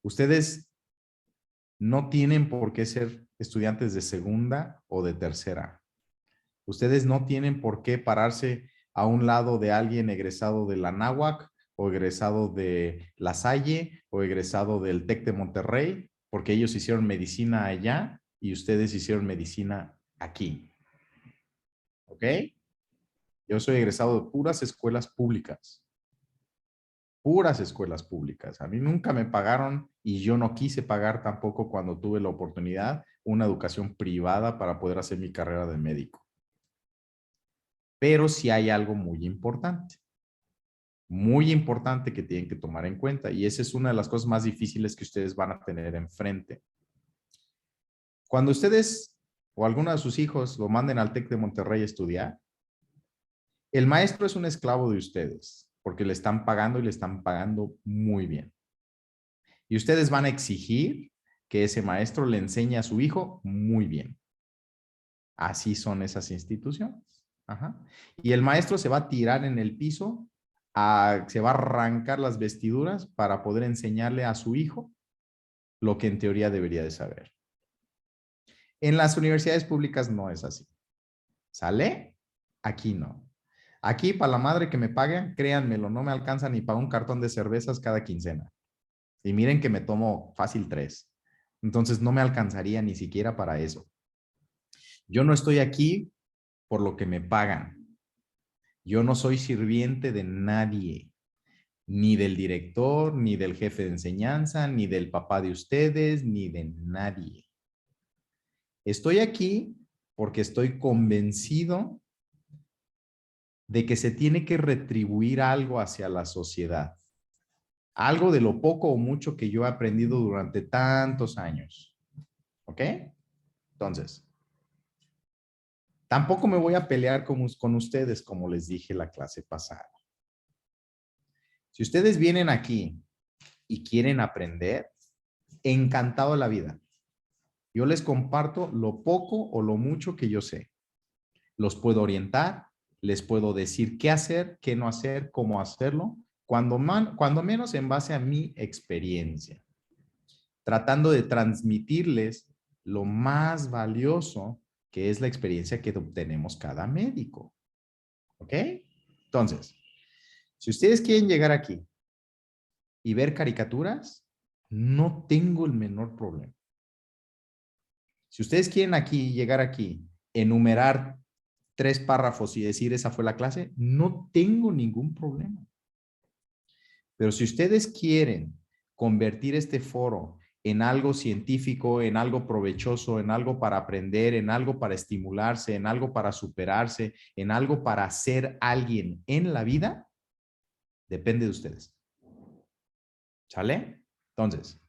Ustedes no tienen por qué ser estudiantes de segunda o de tercera. Ustedes no tienen por qué pararse a un lado de alguien egresado de la Anáhuac o egresado de La Salle o egresado del TEC de Monterrey, porque ellos hicieron medicina allá y ustedes hicieron medicina aquí. ¿Ok? Yo soy egresado de puras escuelas públicas. Puras escuelas públicas. A mí nunca me pagaron y yo no quise pagar tampoco cuando tuve la oportunidad una educación privada para poder hacer mi carrera de médico. Pero sí hay algo muy importante que tienen que tomar en cuenta y esa es una de las cosas más difíciles que ustedes van a tener enfrente. Cuando ustedes o alguno de sus hijos lo manden al TEC de Monterrey a estudiar, el maestro es un esclavo de ustedes porque le están pagando y le están pagando muy bien. Y ustedes van a exigir que ese maestro le enseñe a su hijo muy bien. Así son esas instituciones. Ajá. Y el maestro se va a tirar en el piso, se va a arrancar las vestiduras para poder enseñarle a su hijo lo que en teoría debería de saber. En las universidades públicas no es así. ¿Sale? Aquí no. Aquí, para la madre que me paguen, créanmelo, no me alcanza ni para un cartón de cervezas cada quincena. Y miren que me tomo fácil 3. Entonces no me alcanzaría ni siquiera para eso. Yo no estoy aquí por lo que me pagan. Yo no soy sirviente de nadie, ni del director, ni del jefe de enseñanza, ni del papá de ustedes, ni de nadie. Estoy aquí porque estoy convencido de que se tiene que retribuir algo hacia la sociedad. Algo de lo poco o mucho que yo he aprendido durante tantos años. ¿Ok? Entonces, tampoco me voy a pelear con ustedes, como les dije la clase pasada. Si ustedes vienen aquí y quieren aprender, encantado de la vida. Yo les comparto lo poco o lo mucho que yo sé. Los puedo orientar, les puedo decir qué hacer, qué no hacer, cómo hacerlo, cuando menos en base a mi experiencia. Tratando de transmitirles lo más valioso que es la experiencia que obtenemos cada médico. ¿Ok? Entonces, si ustedes quieren llegar aquí y ver caricaturas, no tengo el menor problema. Si ustedes quieren llegar aquí, enumerar 3 párrafos y decir esa fue la clase, no tengo ningún problema. Pero si ustedes quieren convertir este foro en algo científico, en algo provechoso, en algo para aprender, en algo para estimularse, en algo para superarse, en algo para ser alguien en la vida, depende de ustedes. ¿Sale? Entonces,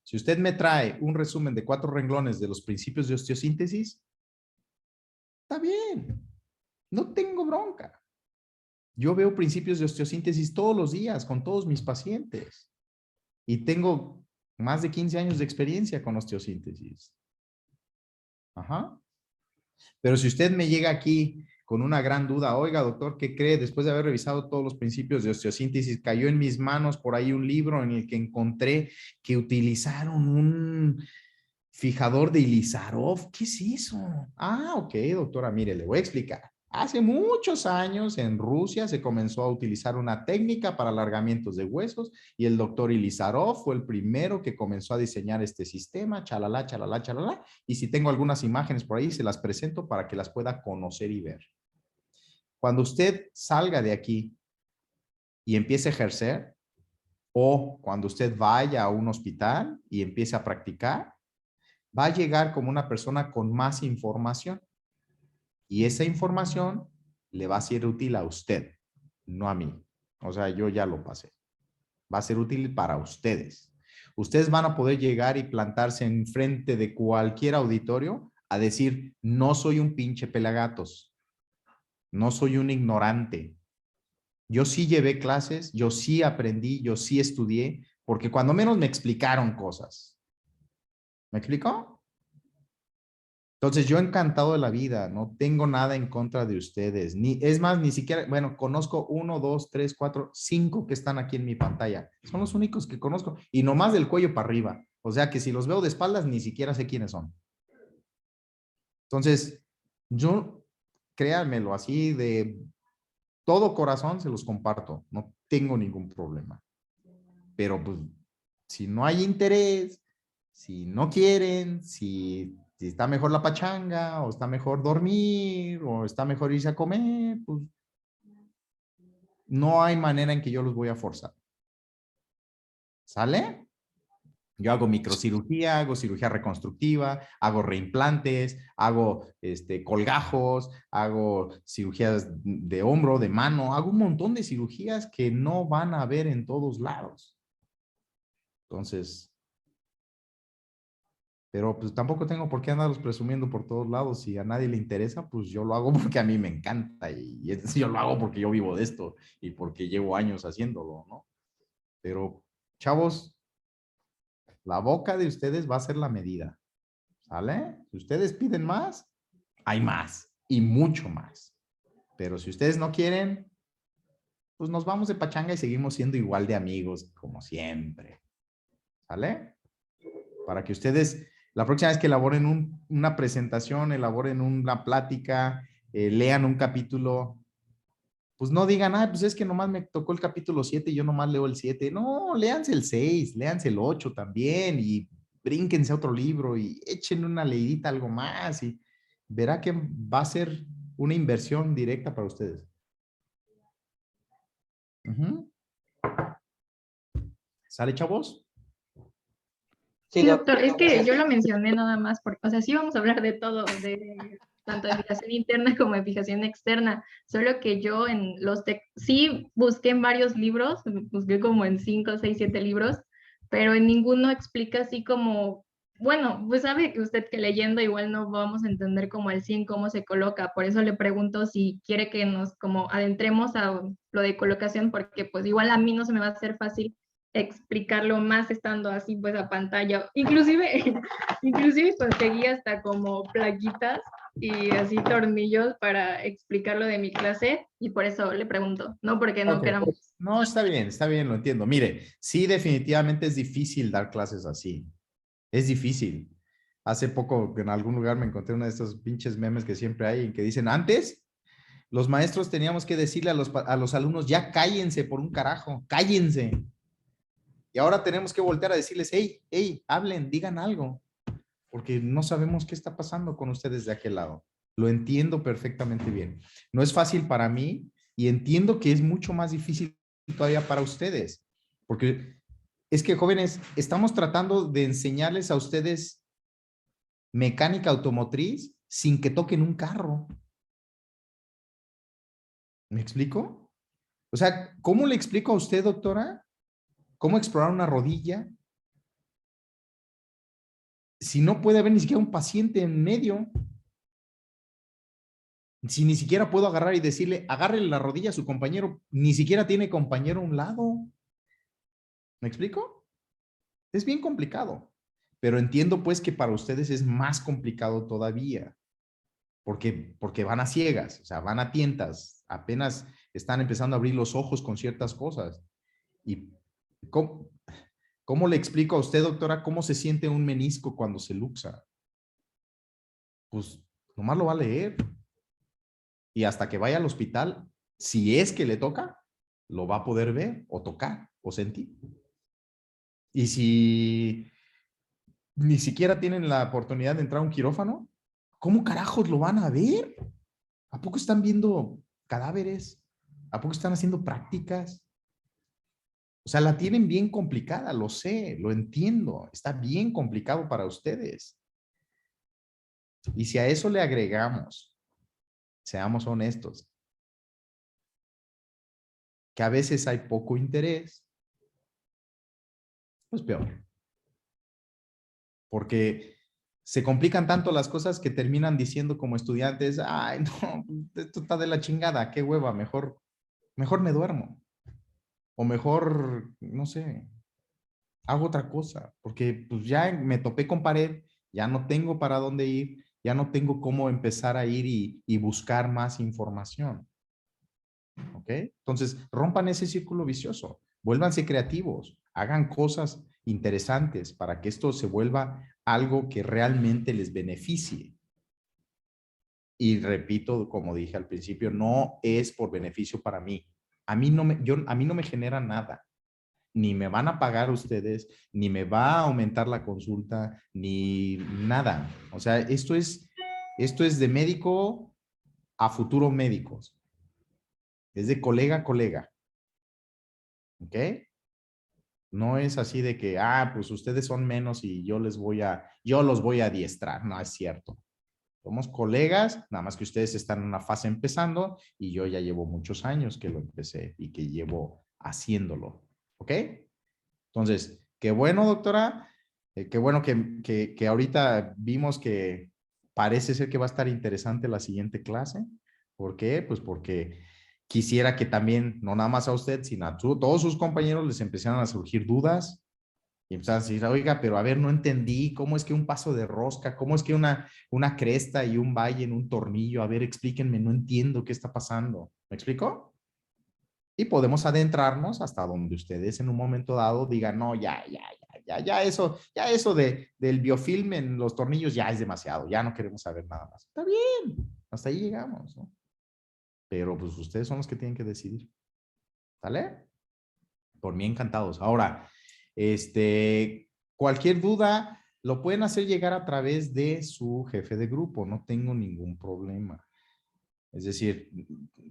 si usted me trae un resumen de 4 renglones de los principios de osteosíntesis, está bien. No tengo bronca. Yo veo principios de osteosíntesis todos los días con todos mis pacientes. Y tengo más de 15 años de experiencia con osteosíntesis. Ajá. Pero si usted me llega aquí con una gran duda, oiga, doctor, ¿qué cree? Después de haber revisado todos los principios de osteosíntesis, cayó en mis manos por ahí un libro en el que encontré que utilizaron un fijador de Ilizarov. ¿Qué es eso? Ah, ok, doctora, mire, le voy a explicar. Hace muchos años en Rusia se comenzó a utilizar una técnica para alargamientos de huesos y el doctor Ilizarov fue el primero que comenzó a diseñar este sistema, chalala, chalala, chalala. Y si tengo algunas imágenes por ahí, se las presento para que las pueda conocer y ver. Cuando usted salga de aquí y empiece a ejercer, o cuando usted vaya a un hospital y empiece a practicar, va a llegar como una persona con más información. Y esa información le va a ser útil a usted, no a mí. O sea, yo ya lo pasé. Va a ser útil para ustedes. Ustedes van a poder llegar y plantarse en frente de cualquier auditorio a decir, no soy un pinche pelagatos. No soy un ignorante. Yo sí llevé clases, yo sí aprendí, yo sí estudié, porque cuando menos me explicaron cosas. ¿Me explicó? Entonces, yo encantado de la vida, no tengo nada en contra de ustedes. Es más, ni siquiera, bueno, conozco 1, 2, 3, 4, 5 que están aquí en mi pantalla. Son los únicos que conozco. Y nomás del cuello para arriba. O sea que si los veo de espaldas, ni siquiera sé quiénes son. Entonces, yo, créanmelo, así de todo corazón se los comparto. No tengo ningún problema. Pero pues, si no hay interés, si no quieren, si está mejor la pachanga, o está mejor dormir, o está mejor irse a comer, pues no hay manera en que yo los voy a forzar. ¿Sale? Yo hago microcirugía, hago cirugía reconstructiva, hago reimplantes, hago colgajos, hago cirugías de hombro, de mano, hago un montón de cirugías que no van a ver en todos lados. Entonces, pero pues tampoco tengo por qué andarlos presumiendo por todos lados. Si a nadie le interesa, pues yo lo hago porque a mí me encanta y yo lo hago porque yo vivo de esto y porque llevo años haciéndolo, ¿no? Pero, chavos, la boca de ustedes va a ser la medida, ¿sale? Si ustedes piden más, hay más y mucho más. Pero si ustedes no quieren, pues nos vamos de pachanga y seguimos siendo igual de amigos como siempre, ¿sale? Para que ustedes... La próxima vez que elaboren una presentación, elaboren una plática, lean un capítulo, pues no digan, ah, pues es que nomás me tocó el capítulo 7 y yo nomás leo el 7. No, léanse el 6, léanse el 8 también y brínquense a otro libro y echen una leidita algo más y verá que va a ser una inversión directa para ustedes. ¿Sale, chavos? Sí, doctor, es que yo lo mencioné nada más porque, o sea, sí vamos a hablar de todo, de tanto de fijación interna como de fijación externa, solo que yo en sí busqué en varios libros, busqué como en 5, 6, 7 libros, pero en ninguno explica así como, bueno, pues sabe que usted que leyendo igual no vamos a entender como al 100 cómo se coloca, por eso le pregunto si quiere que nos como adentremos a lo de colocación, porque pues igual a mí no se me va a hacer fácil explicarlo más estando así pues a pantalla. Inclusive conseguí hasta como plaquitas y así tornillos para explicarlo de mi clase y por eso le pregunto, no porque no queramos. No, está bien, lo entiendo. Mire, sí, definitivamente es difícil dar clases así. Es difícil. Hace poco en algún lugar me encontré uno de estos pinches memes que siempre hay en que dicen, antes los maestros teníamos que decirle a los alumnos, ya cállense por un carajo, cállense. Y ahora tenemos que voltear a decirles, hey, hablen, digan algo, porque no sabemos qué está pasando con ustedes de aquel lado. Lo entiendo perfectamente bien. No es fácil para mí y entiendo que es mucho más difícil todavía para ustedes. Porque es que, jóvenes, estamos tratando de enseñarles a ustedes mecánica automotriz sin que toquen un carro. ¿Me explico? O sea, ¿cómo le explico a usted, doctora, cómo explorar una rodilla si no puede haber ni siquiera un paciente en medio? Si ni siquiera puedo agarrar y decirle, agárrele la rodilla a su compañero, ni siquiera tiene compañero a un lado. ¿Me explico? Es bien complicado, pero entiendo pues que para ustedes es más complicado todavía, porque van a ciegas, o sea, van a tientas, apenas están empezando a abrir los ojos con ciertas cosas. ¿Y cómo le explico a usted, doctora, cómo se siente un menisco cuando se luxa? Pues nomás lo va a leer. Y hasta que vaya al hospital, si es que le toca, lo va a poder ver o tocar o sentir. Y si ni siquiera tienen la oportunidad de entrar a un quirófano, ¿cómo carajos lo van a ver? ¿A poco están viendo cadáveres? ¿A poco están haciendo prácticas? O sea, la tienen bien complicada, lo sé, lo entiendo. Está bien complicado para ustedes. Y si a eso le agregamos, seamos honestos, que a veces hay poco interés, pues peor. Porque se complican tanto las cosas que terminan diciendo como estudiantes, ay, no, esto está de la chingada, qué hueva, mejor me duermo. O mejor, no sé, hago otra cosa, porque pues ya me topé con pared, ya no tengo para dónde ir, ya no tengo cómo empezar a ir y buscar más información. ¿Ok? Entonces, rompan ese círculo vicioso, vuélvanse creativos, hagan cosas interesantes para que esto se vuelva algo que realmente les beneficie. Y repito, como dije al principio, no es por beneficio para mí. A mí no me genera nada. Ni me van a pagar ustedes, ni me va a aumentar la consulta, ni nada. O sea, esto es de médico a futuro médicos. Es de colega a colega. ¿Ok? No es así de que, pues ustedes son menos y yo los voy a adiestrar. No es cierto. Somos colegas, nada más que ustedes están en una fase empezando y yo ya llevo muchos años que lo empecé y que llevo haciéndolo. ¿Ok? Entonces, qué bueno, doctora. Qué bueno que ahorita vimos que parece ser que va a estar interesante la siguiente clase. ¿Por qué? Pues porque quisiera que también, no nada más a usted, sino a todos sus compañeros les empezaran a surgir dudas y empezaran a decir, oiga, pero a ver, no entendí, ¿cómo es que un paso de rosca? ¿Cómo es que una cresta y un valle en un tornillo? A ver, explíquenme, no entiendo qué está pasando. ¿Me explico? Y podemos adentrarnos hasta donde ustedes en un momento dado digan, no, ya eso del biofilm en los tornillos ya es demasiado, ya no queremos saber nada más. Está bien, hasta ahí llegamos, ¿no? Pero pues ustedes son los que tienen que decidir. ¿Sale? Por mí encantados. Ahora, cualquier duda lo pueden hacer llegar a través de su jefe de grupo, no tengo ningún problema. Es decir,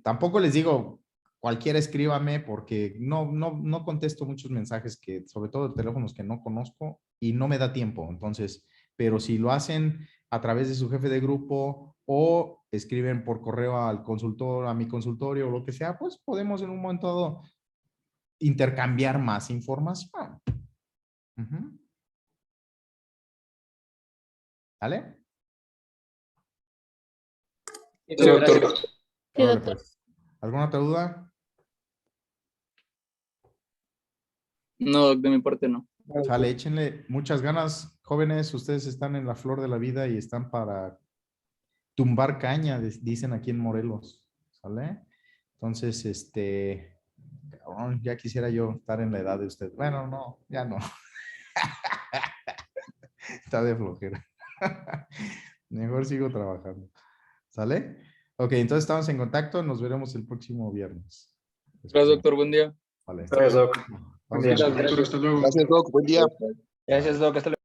tampoco les digo, cualquiera escríbame porque no contesto muchos mensajes que, sobre todo de teléfonos que no conozco y no me da tiempo. Entonces, pero si lo hacen a través de su jefe de grupo o escriben por correo al consultor, a mi consultorio o lo que sea, pues podemos en un momento dado intercambiar más información. ¿Vale? Sí, doctor. Sí, Órale, doctor. pues. ¿Alguna otra duda? No, de mi parte no. Sale, échenle muchas ganas, jóvenes. Ustedes están en la flor de la vida y están para tumbar caña, dicen aquí en Morelos. ¿Sale? Entonces, cabrón, ya quisiera yo estar en la edad de usted. Bueno, no, ya no. Está de flojera. Mejor sigo trabajando. ¿Sale? Ok, entonces estamos en contacto. Nos veremos el próximo viernes. Gracias, doctor. Buen día. Vale. Gracias, doc. Vamos Buen día. a- Doctor, hasta luego. Gracias, Doc. Buen día. Gracias, doc. Hasta luego.